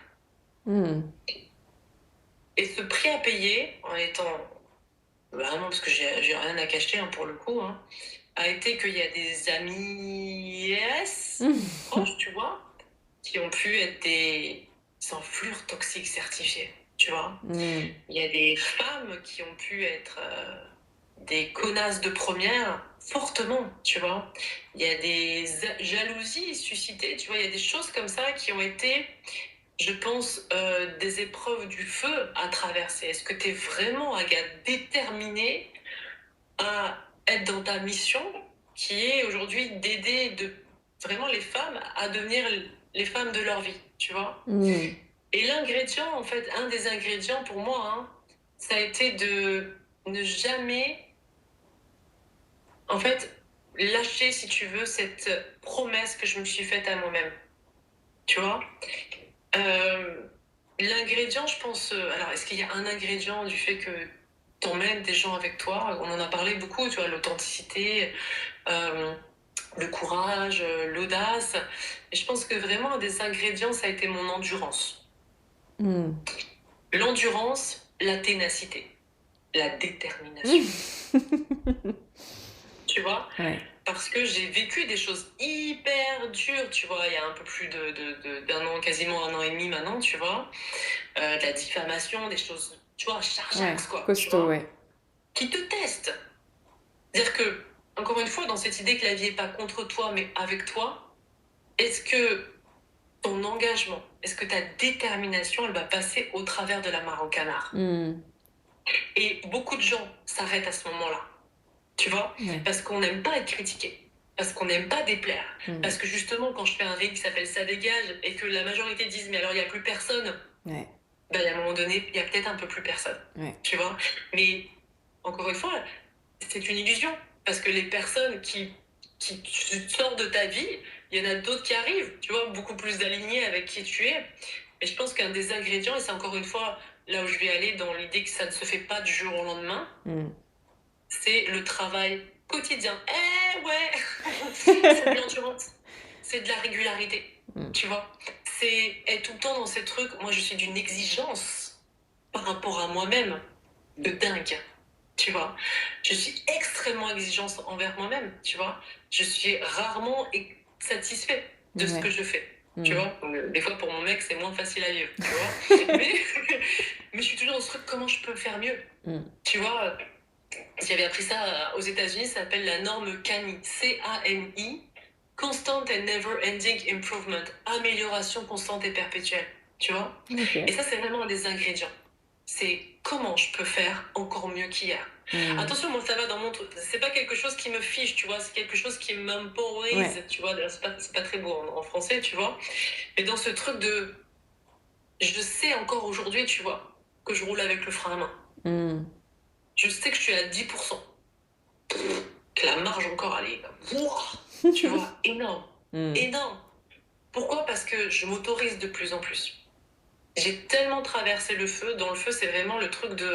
Et ce prix à payer, en étant vraiment, parce que j'ai rien à cacher pour le coup, a été qu'il y a des amis proches, tu vois, qui ont pu être des enflures toxiques certifiées, tu vois. Il y a des femmes qui ont pu être des connasses de première, fortement, tu vois. Il y a des jalousies suscitées, tu vois. Il y a des choses comme ça qui ont été, je pense, des épreuves du feu à traverser. Est-ce que tu es vraiment, Agathe, déterminée à être dans ta mission, qui est aujourd'hui d'aider vraiment les femmes à devenir les femmes de leur vie, tu vois. Et l'ingrédient, en fait, un des ingrédients pour moi, ça a été de ne jamais, en fait, lâcher, si tu veux, cette promesse que je me suis faite à moi-même, tu vois. L'ingrédient, je pense... alors, est-ce qu'il y a un ingrédient du fait que t'emmènes des gens avec toi? On en a parlé beaucoup, tu vois, l'authenticité, le courage, l'audace. Et je pense que vraiment, un des ingrédients, ça a été mon endurance. L'endurance, la ténacité, la détermination. Tu vois? Parce que j'ai vécu des choses hyper dures, tu vois, il y a un peu plus d'un an, quasiment 1 an et demi maintenant, tu vois. De la diffamation, des choses, tu vois, chargeax, quoi. Costaud, tu vois. qui te testent. C'est-à-dire que, encore une fois, dans cette idée que la vie n'est pas contre toi, mais avec toi, est-ce que ton engagement, est-ce que ta détermination, elle va passer au travers de la mare au canard? Et beaucoup de gens s'arrêtent à ce moment-là, tu vois, parce qu'on n'aime pas être critiqué, parce qu'on n'aime pas déplaire, parce que justement, quand je fais un reel qui s'appelle Ça dégage et que la majorité disent mais alors il n'y a plus personne, ben, à un moment donné, il y a peut-être un peu plus personne, tu vois. Mais encore une fois, c'est une illusion, parce que les personnes qui sortent de ta vie, il y en a d'autres qui arrivent, tu vois, beaucoup plus alignés avec qui tu es. Mais je pense qu'un des ingrédients, et c'est encore une fois là où je vais aller dans l'idée que ça ne se fait pas du jour au lendemain, c'est le travail quotidien. C'est de l'endurance, c'est de la régularité, tu vois. C'est être tout le temps dans ces trucs. Moi, je suis d'une exigence par rapport à moi-même de dingue, tu vois. Je suis extrêmement exigeante envers moi-même, tu vois. Je suis rarement satisfait de ce que je fais. Tu vois, des fois pour mon mec c'est moins facile à vivre, tu vois. mais je suis toujours dans ce truc, comment je peux faire mieux, tu vois. J'avais appris ça aux États-Unis, ça s'appelle la norme CANI, C-A-N-I, Constant and Never Ending Improvement, amélioration constante et perpétuelle, tu vois. Et ça c'est vraiment un des ingrédients. C'est comment je peux faire encore mieux qu'hier. Attention, moi ça va dans mon truc. C'est pas quelque chose qui me fiche, tu vois. C'est quelque chose qui m'empowerise, tu vois. D'ailleurs, c'est pas très beau en français, tu vois. Mais dans ce truc de... Je sais encore aujourd'hui, tu vois, que je roule avec le frein à main. Je sais que je suis à 10%. Que la marge encore, elle est... Wow, tu vois, énorme. Énorme. Pourquoi? Parce que je m'autorise de plus en plus. J'ai tellement traversé le feu. Dans le feu, c'est vraiment le truc de...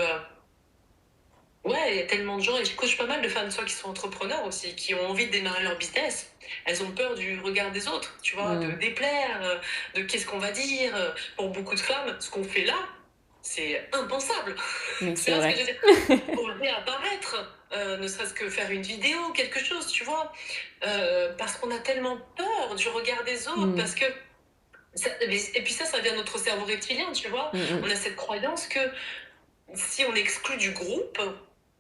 Ouais, il y a tellement de gens, et je coach pas mal de femmes, soit qui sont entrepreneurs aussi, qui ont envie de démarrer leur business. Elles ont peur du regard des autres, tu vois, de déplaire, de qu'est-ce qu'on va dire. Pour beaucoup de femmes, ce qu'on fait là, c'est impensable. Oui, c'est Tu vois ce vrai. que je veux dire? Pour réapparaître, ne serait-ce que faire une vidéo, quelque chose, tu vois. Parce qu'on a tellement peur du regard des autres, parce que... et puis ça vient de notre cerveau reptilien, tu vois. On a cette croyance que si on exclut du groupe,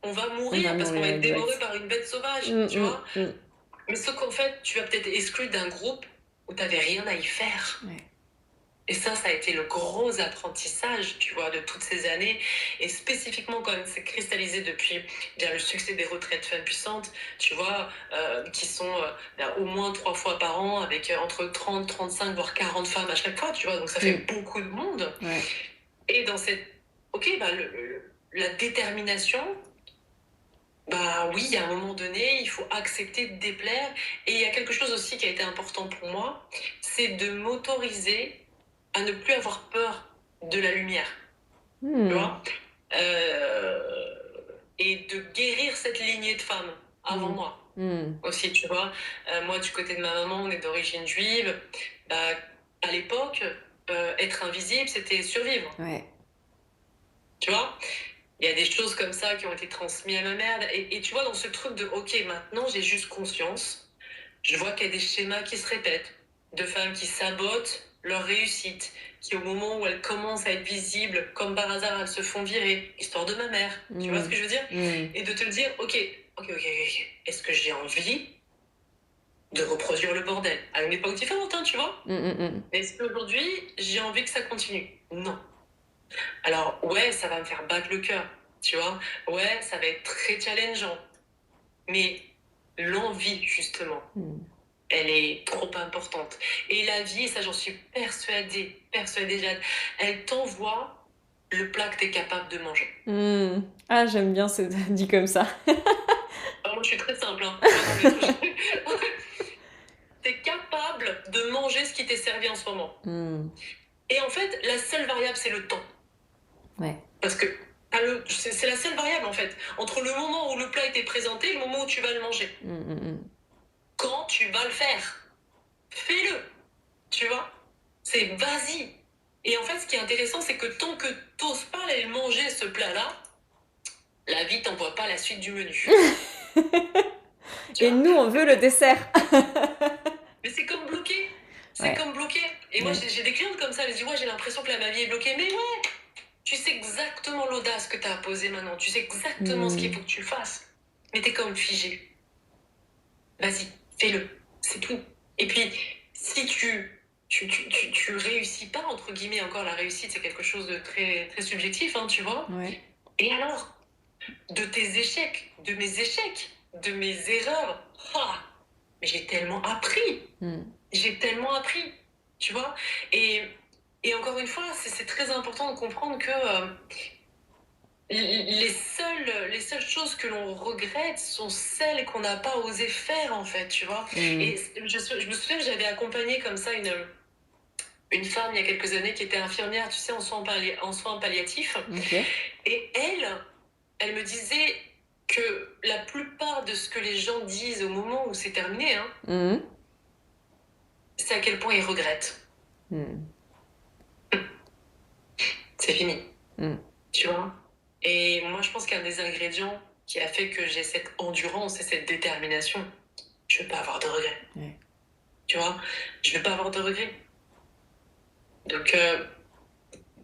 on va mourir parce qu'on va être dévoré par une bête sauvage, tu vois. Mais sauf qu'en fait, tu vas peut-être exclu d'un groupe où tu n'avais rien à y faire. Et ça a été le gros apprentissage, tu vois, de toutes ces années. Et spécifiquement, quand même, c'est cristallisé depuis bien le succès des retraites femmes puissantes, tu vois, qui sont au moins 3 fois par an, avec entre 30, 35, voire 40 femmes à chaque fois, tu vois. Donc ça fait beaucoup de monde. Et dans cette... Ok, bah, la détermination, bah oui, à un moment donné, il faut accepter de déplaire. Et il y a quelque chose aussi qui a été important pour moi, c'est de m'autoriser à ne plus avoir peur de la lumière. Tu vois, et de guérir cette lignée de femmes avant moi aussi, tu vois. Moi, du côté de ma maman, on est d'origine juive. Bah, à l'époque, être invisible, c'était survivre. Tu vois, il y a des choses comme ça qui ont été transmises à ma mère. Et tu vois, dans ce truc de, ok, maintenant j'ai juste conscience, je vois qu'il y a des schémas qui se répètent, de femmes qui sabotent leur réussite, qui au moment où elles commencent à être visibles, comme par hasard, elles se font virer, histoire de ma mère. Tu vois ce que je veux dire? Et de te dire, ok, est-ce que j'ai envie de reproduire le bordel à une époque différente, hein, tu vois? Est-ce qu'aujourd'hui, j'ai envie que ça continue? Non. Alors, ouais, ça va me faire battre le cœur, tu vois. Ouais, ça va être très challengeant. Mais l'envie, justement, elle est trop importante. Et la vie, ça j'en suis persuadée, Jade, elle t'envoie le plat que t'es capable de manger. Ah, j'aime bien ce dit comme ça. Alors, moi, je suis très simple, hein. T'es capable de manger ce qui t'est servi en ce moment. Et en fait, la seule variable, c'est le temps. Parce que c'est la seule variable, en fait, entre le moment où le plat était présenté et le moment où tu vas le manger. Quand tu vas le faire, fais-le, tu vois. C'est vas-y. Et en fait, ce qui est intéressant, c'est que tant que t'oses pas aller manger ce plat-là, la vie t'envoie pas la suite du menu. Et nous, on veut le dessert. Mais c'est comme bloqué. C'est comme bloqué. Et moi, j'ai des clientes comme ça, elles disent, ouais, j'ai l'impression que ma vie est bloquée. Mais ouais, Tu sais exactement l'audace que tu as à poser maintenant. Tu sais exactement ce qu'il Mm. faut que tu fasses. Mais tu es comme figé. Vas-y, fais-le. C'est tout. Et puis, si tu réussis pas, entre guillemets, encore la réussite, c'est quelque chose de très, très subjectif, hein, tu vois. Ouais. Et alors, de tes échecs, de mes erreurs, ah, mais j'ai tellement appris. Mm. J'ai tellement appris, tu vois. Et, et encore une fois, c'est très important de comprendre que les seules choses que l'on regrette sont celles qu'on n'a pas osé faire, en fait, tu vois. Mm. Et je me souviens que j'avais accompagné comme ça une femme il y a quelques années qui était infirmière, tu sais, en soins palliatifs. Ok. Et elle me disait que la plupart de ce que les gens disent au moment où c'est terminé, hein, Mm. c'est à quel point ils regrettent. Mm. C'est fini, Mm. tu vois. Et moi, je pense qu'un des ingrédients qui a fait que j'ai cette endurance et cette détermination, je veux pas avoir de regrets. Ouais. Tu vois, je veux pas avoir de regrets. Donc,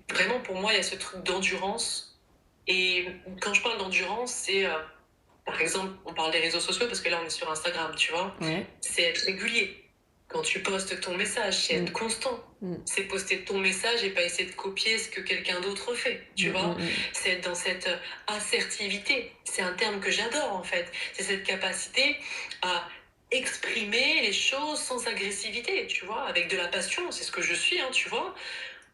vraiment, pour moi, il y a ce truc d'endurance. Et quand je parle d'endurance, c'est, par exemple, on parle des réseaux sociaux parce que là, on est sur Instagram, tu vois. Ouais. C'est être régulier. Quand tu postes ton message, c'est être constant. C'est poster ton message et pas essayer de copier ce que quelqu'un d'autre fait, tu vois. C'est être dans cette assertivité. C'est un terme que j'adore, en fait. C'est cette capacité à exprimer les choses sans agressivité, tu vois, avec de la passion, c'est ce que je suis, hein, tu vois,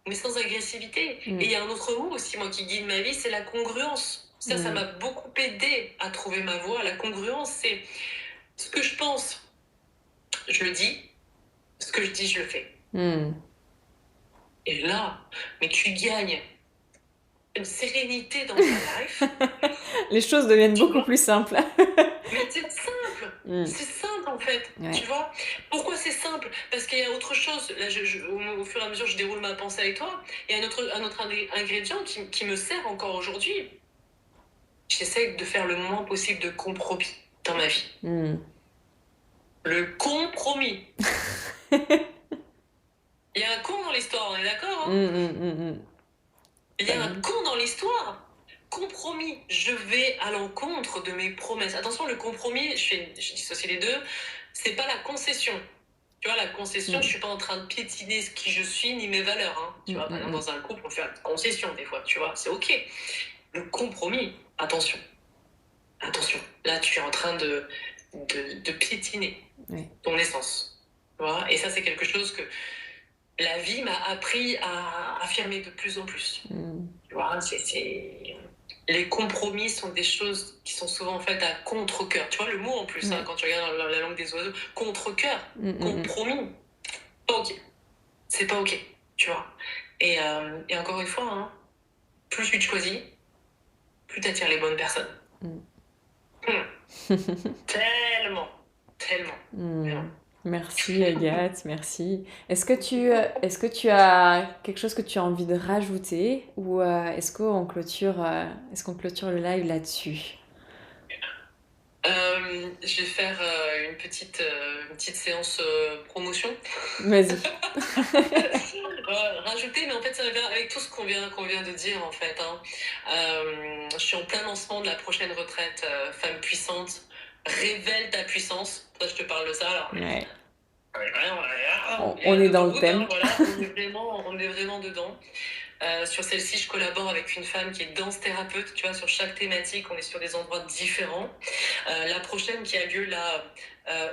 mais sans agressivité. Et il y a un autre mot aussi, moi, qui guide ma vie, c'est la congruence. Ça m'a beaucoup aidé à trouver ma voie. La congruence, c'est ce que je pense, je le dis, ce que je dis, je le fais. Et là, mais tu gagnes une sérénité dans ta life. Les choses deviennent Tu beaucoup vois plus simples. Mais c'est simple. C'est simple, en fait. Ouais. Tu vois Pourquoi c'est simple? Parce qu'il y a autre chose. Là, au fur et à mesure, je déroule ma pensée avec toi. Il y a un autre ingrédient qui me sert encore aujourd'hui. J'essaie de faire le moins possible de compromis dans ma vie. Le compromis. Il y a un con dans l'histoire, on est d'accord, hein? Il y a un con dans l'histoire. Compromis, je vais à l'encontre de mes promesses. Attention, le compromis, je dissocie les deux, c'est pas la concession. Tu vois, la concession, je suis pas en train de piétiner ce qui je suis ni mes valeurs, hein. Tu vois, par exemple, dans un couple, on fait une concession des fois, tu vois, c'est ok. Le compromis, attention. Attention, là, tu es en train de piétiner ton essence. Tu vois, et ça, c'est quelque chose que la vie m'a appris à affirmer de plus en plus. Tu vois, les compromis sont des choses qui sont souvent faites à contre-cœur. Tu vois le mot en plus, hein, quand tu regardes dans la langue des oiseaux, contre-cœur, compromis. Pas ok. C'est pas ok, tu vois. Et encore une fois, hein, plus tu te choisis, plus tu attires les bonnes personnes. Tellement. Vraiment. Merci Agathe, merci. Est-ce que tu as quelque chose que tu as envie de rajouter ou est-ce qu'on clôture le live là-dessus? Je vais faire une petite séance promotion. Vas-y. Rajouter, mais en fait, ça va avec tout ce qu'on vient de dire, en fait. Hein. Je suis en plein lancement de la prochaine retraite Femme puissante. Révèle ta puissance. Toi, je te parle de ça. Alors, ouais. On est dans le thème. Voilà, on est vraiment dedans. Sur celle-ci, je collabore avec une femme qui est danse-thérapeute. Tu vois, sur chaque thématique, on est sur des endroits différents. La prochaine qui a lieu là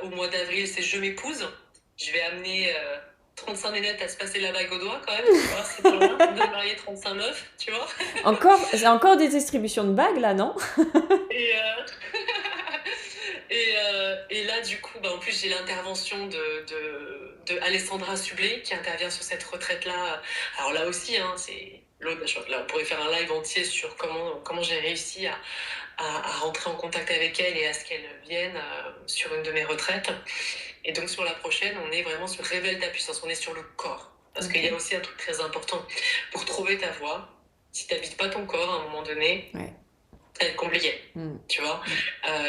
au mois d'avril, c'est Je m'épouse. Je vais amener 35 minutes à se passer la bague au doigt quand même. Tu vois, c'est pas loin de marier 35 meufs, tu vois. C'est encore des distributions de bagues là, non? Et là, du coup, en plus, j'ai l'intervention de Alessandra Sublet qui intervient sur cette retraite-là. Alors là aussi, hein, là, on pourrait faire un live entier sur comment j'ai réussi à rentrer en contact avec elle et à ce qu'elle vienne sur une de mes retraites. Et donc, sur la prochaine, on est vraiment sur Révèle ta puissance. On est sur le corps. Parce qu'il y a aussi un truc très important. Pour trouver ta voie, si tu n'habites pas ton corps à un moment donné, ça va être compliqué, tu vois.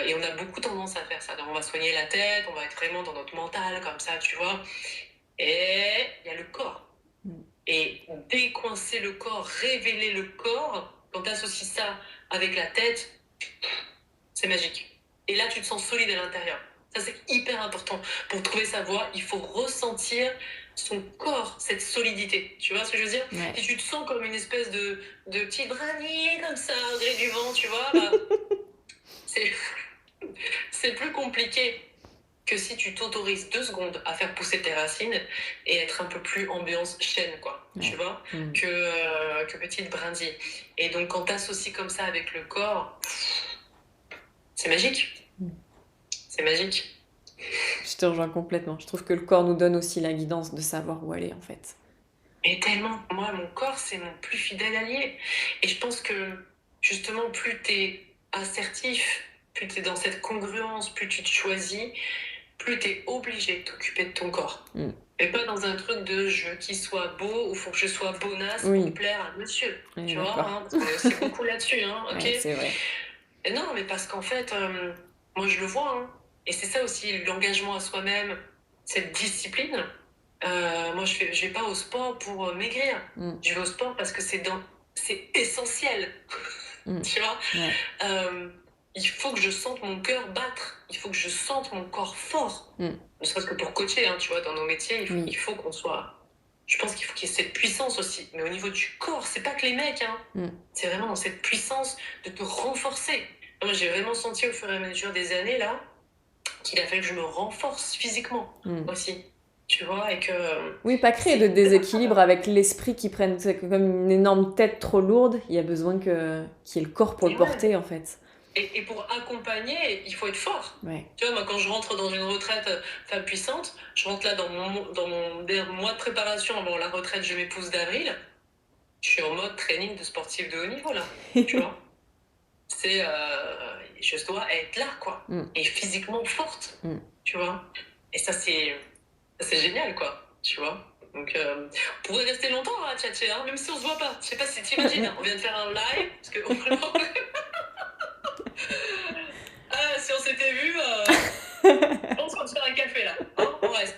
Et on a beaucoup tendance à faire ça. Donc on va soigner la tête, on va être vraiment dans notre mental, comme ça, tu vois. Et il y a le corps. Et décoincer le corps, révéler le corps, quand tu associes ça avec la tête, c'est magique. Et là, tu te sens solide à l'intérieur. Ça, c'est hyper important. Pour trouver sa voix, il faut ressentir son corps, cette solidité. Tu vois ce que je veux dire? Ouais. Si tu te sens comme une espèce de petite brindille, comme ça, au gré du vent, tu vois, bah, c'est plus compliqué que si tu t'autorises 2 secondes à faire pousser tes racines et être un peu plus ambiance chêne, quoi, Ouais. tu vois, que petite brindille. Et donc, quand t'associes comme ça avec le corps, c'est magique. C'est magique. Je te rejoins complètement. Je trouve que le corps nous donne aussi la guidance de savoir où aller, en fait. Et tellement, moi, mon corps, c'est mon plus fidèle allié. Et je pense que, justement, plus t'es assertif, plus t'es dans cette congruence, plus tu te choisis, plus t'es obligé de t'occuper de ton corps. Et pas dans un truc de je veux qu'il soit beau ou faut que je sois bonasse pour plaire à monsieur. Oui, tu vois, d'accord. parce qu'on est aussi beaucoup là-dessus, ok. Ouais, c'est vrai. Et non, mais parce qu'en fait, moi je le vois, et c'est ça aussi l'engagement à soi-même, cette discipline. Moi je vais pas au sport pour maigrir. Je vais au sport parce que c'est essentiel. Tu vois. Ouais. Il faut que je sente mon cœur battre. Il faut que je sente mon corps fort. Ne serait-ce que pour coacher, tu vois, dans nos métiers, il faut qu'on soit... Je pense qu'il faut qu'il y ait cette puissance aussi. Mais au niveau du corps, c'est pas que les mecs, c'est vraiment dans cette puissance de te renforcer. Moi, j'ai vraiment senti au fur et à mesure des années, là, qu'il a fallu que je me renforce physiquement aussi. Tu vois, et que... Oui, pas créer de déséquilibre avec l'esprit qui prenne comme une énorme tête trop lourde. Il y a besoin qu'il y ait le corps pour le porter, en fait. Et pour accompagner, il faut être fort. Ouais. Tu vois, moi, quand je rentre dans une retraite femme puissante, je rentre là dans mon dernier mois de préparation avant la retraite Je m'épouse d'avril. Je suis en mode training de sportif de haut niveau, là. Tu vois, c'est... je dois être là, quoi. Et physiquement forte, tu vois. Et ça, c'est génial, quoi. Tu vois. Donc, on pourrait rester longtemps à tchatcher, même si on se voit pas. Je sais pas si t'imagines, on vient de faire un live, parce que vraiment... si on s'était vu, je pense qu'on se fait un café là. On reste.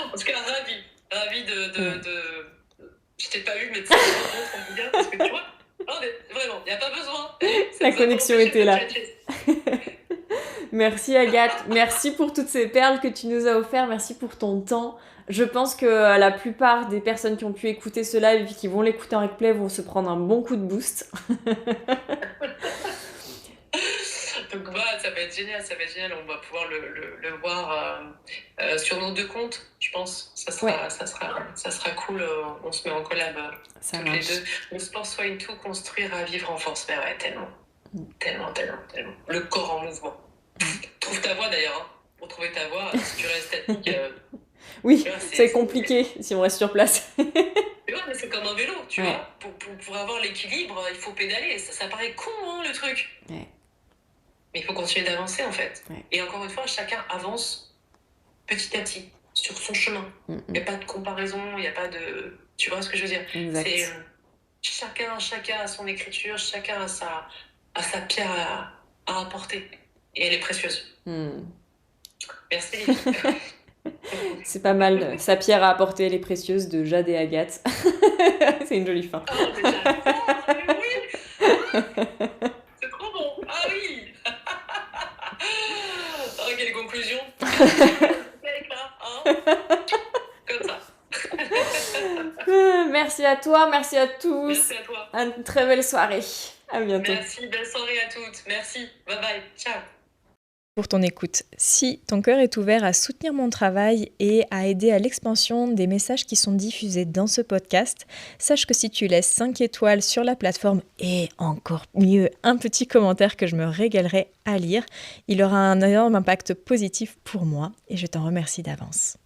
En tout cas, ravi de... Je t'ai pas eu, mais tu sais, on bien parce que tu vois, vraiment, il n'y a pas besoin. La connexion était là. Merci Agathe, merci pour toutes ces perles que tu nous as offertes, merci pour ton temps. Je pense que la plupart des personnes qui ont pu écouter ce live et qui vont l'écouter en replay vont se prendre un bon coup de boost. Donc ça va être génial, on va pouvoir le voir sur nos 2 comptes, je pense. Ça sera cool, on se met en collab toutes les 2. Le sport soigne tout, construire à vivre en force, mais ouais, tellement. Le corps en mouvement. Trouve ta voix d'ailleurs, pour trouver ta voix, si tu restes statique... oui, c'est compliqué si on reste sur place. Mais c'est comme un vélo, tu vois. Pour avoir l'équilibre, il faut pédaler. Ça paraît con, le truc. Ouais. Mais il faut continuer d'avancer, en fait. Ouais. Et encore une fois, chacun avance petit à petit sur son chemin. Il n'y a pas de comparaison, il n'y a pas de... Tu vois ce que je veux dire? Exact. C'est chacun a son écriture, chacun a sa pierre à apporter. Et elle est précieuse. Merci. C'est pas mal. Sa pierre à apporter, elle est précieuse, de Jade et Agathe. C'est une jolie fin. Oh, déjà. Oh, mais oui. C'est trop bon. Ah oui. Oh, quelle conclusion. Comme ça. Merci à toi, merci à tous. Merci à toi. Une très belle soirée. À bientôt. Merci, belle soirée à toutes. Merci. Bye bye. Ciao. Pour ton écoute. Si ton cœur est ouvert à soutenir mon travail et à aider à l'expansion des messages qui sont diffusés dans ce podcast, sache que si tu laisses 5 étoiles sur la plateforme et encore mieux un petit commentaire que je me régalerai à lire, il aura un énorme impact positif pour moi et je t'en remercie d'avance.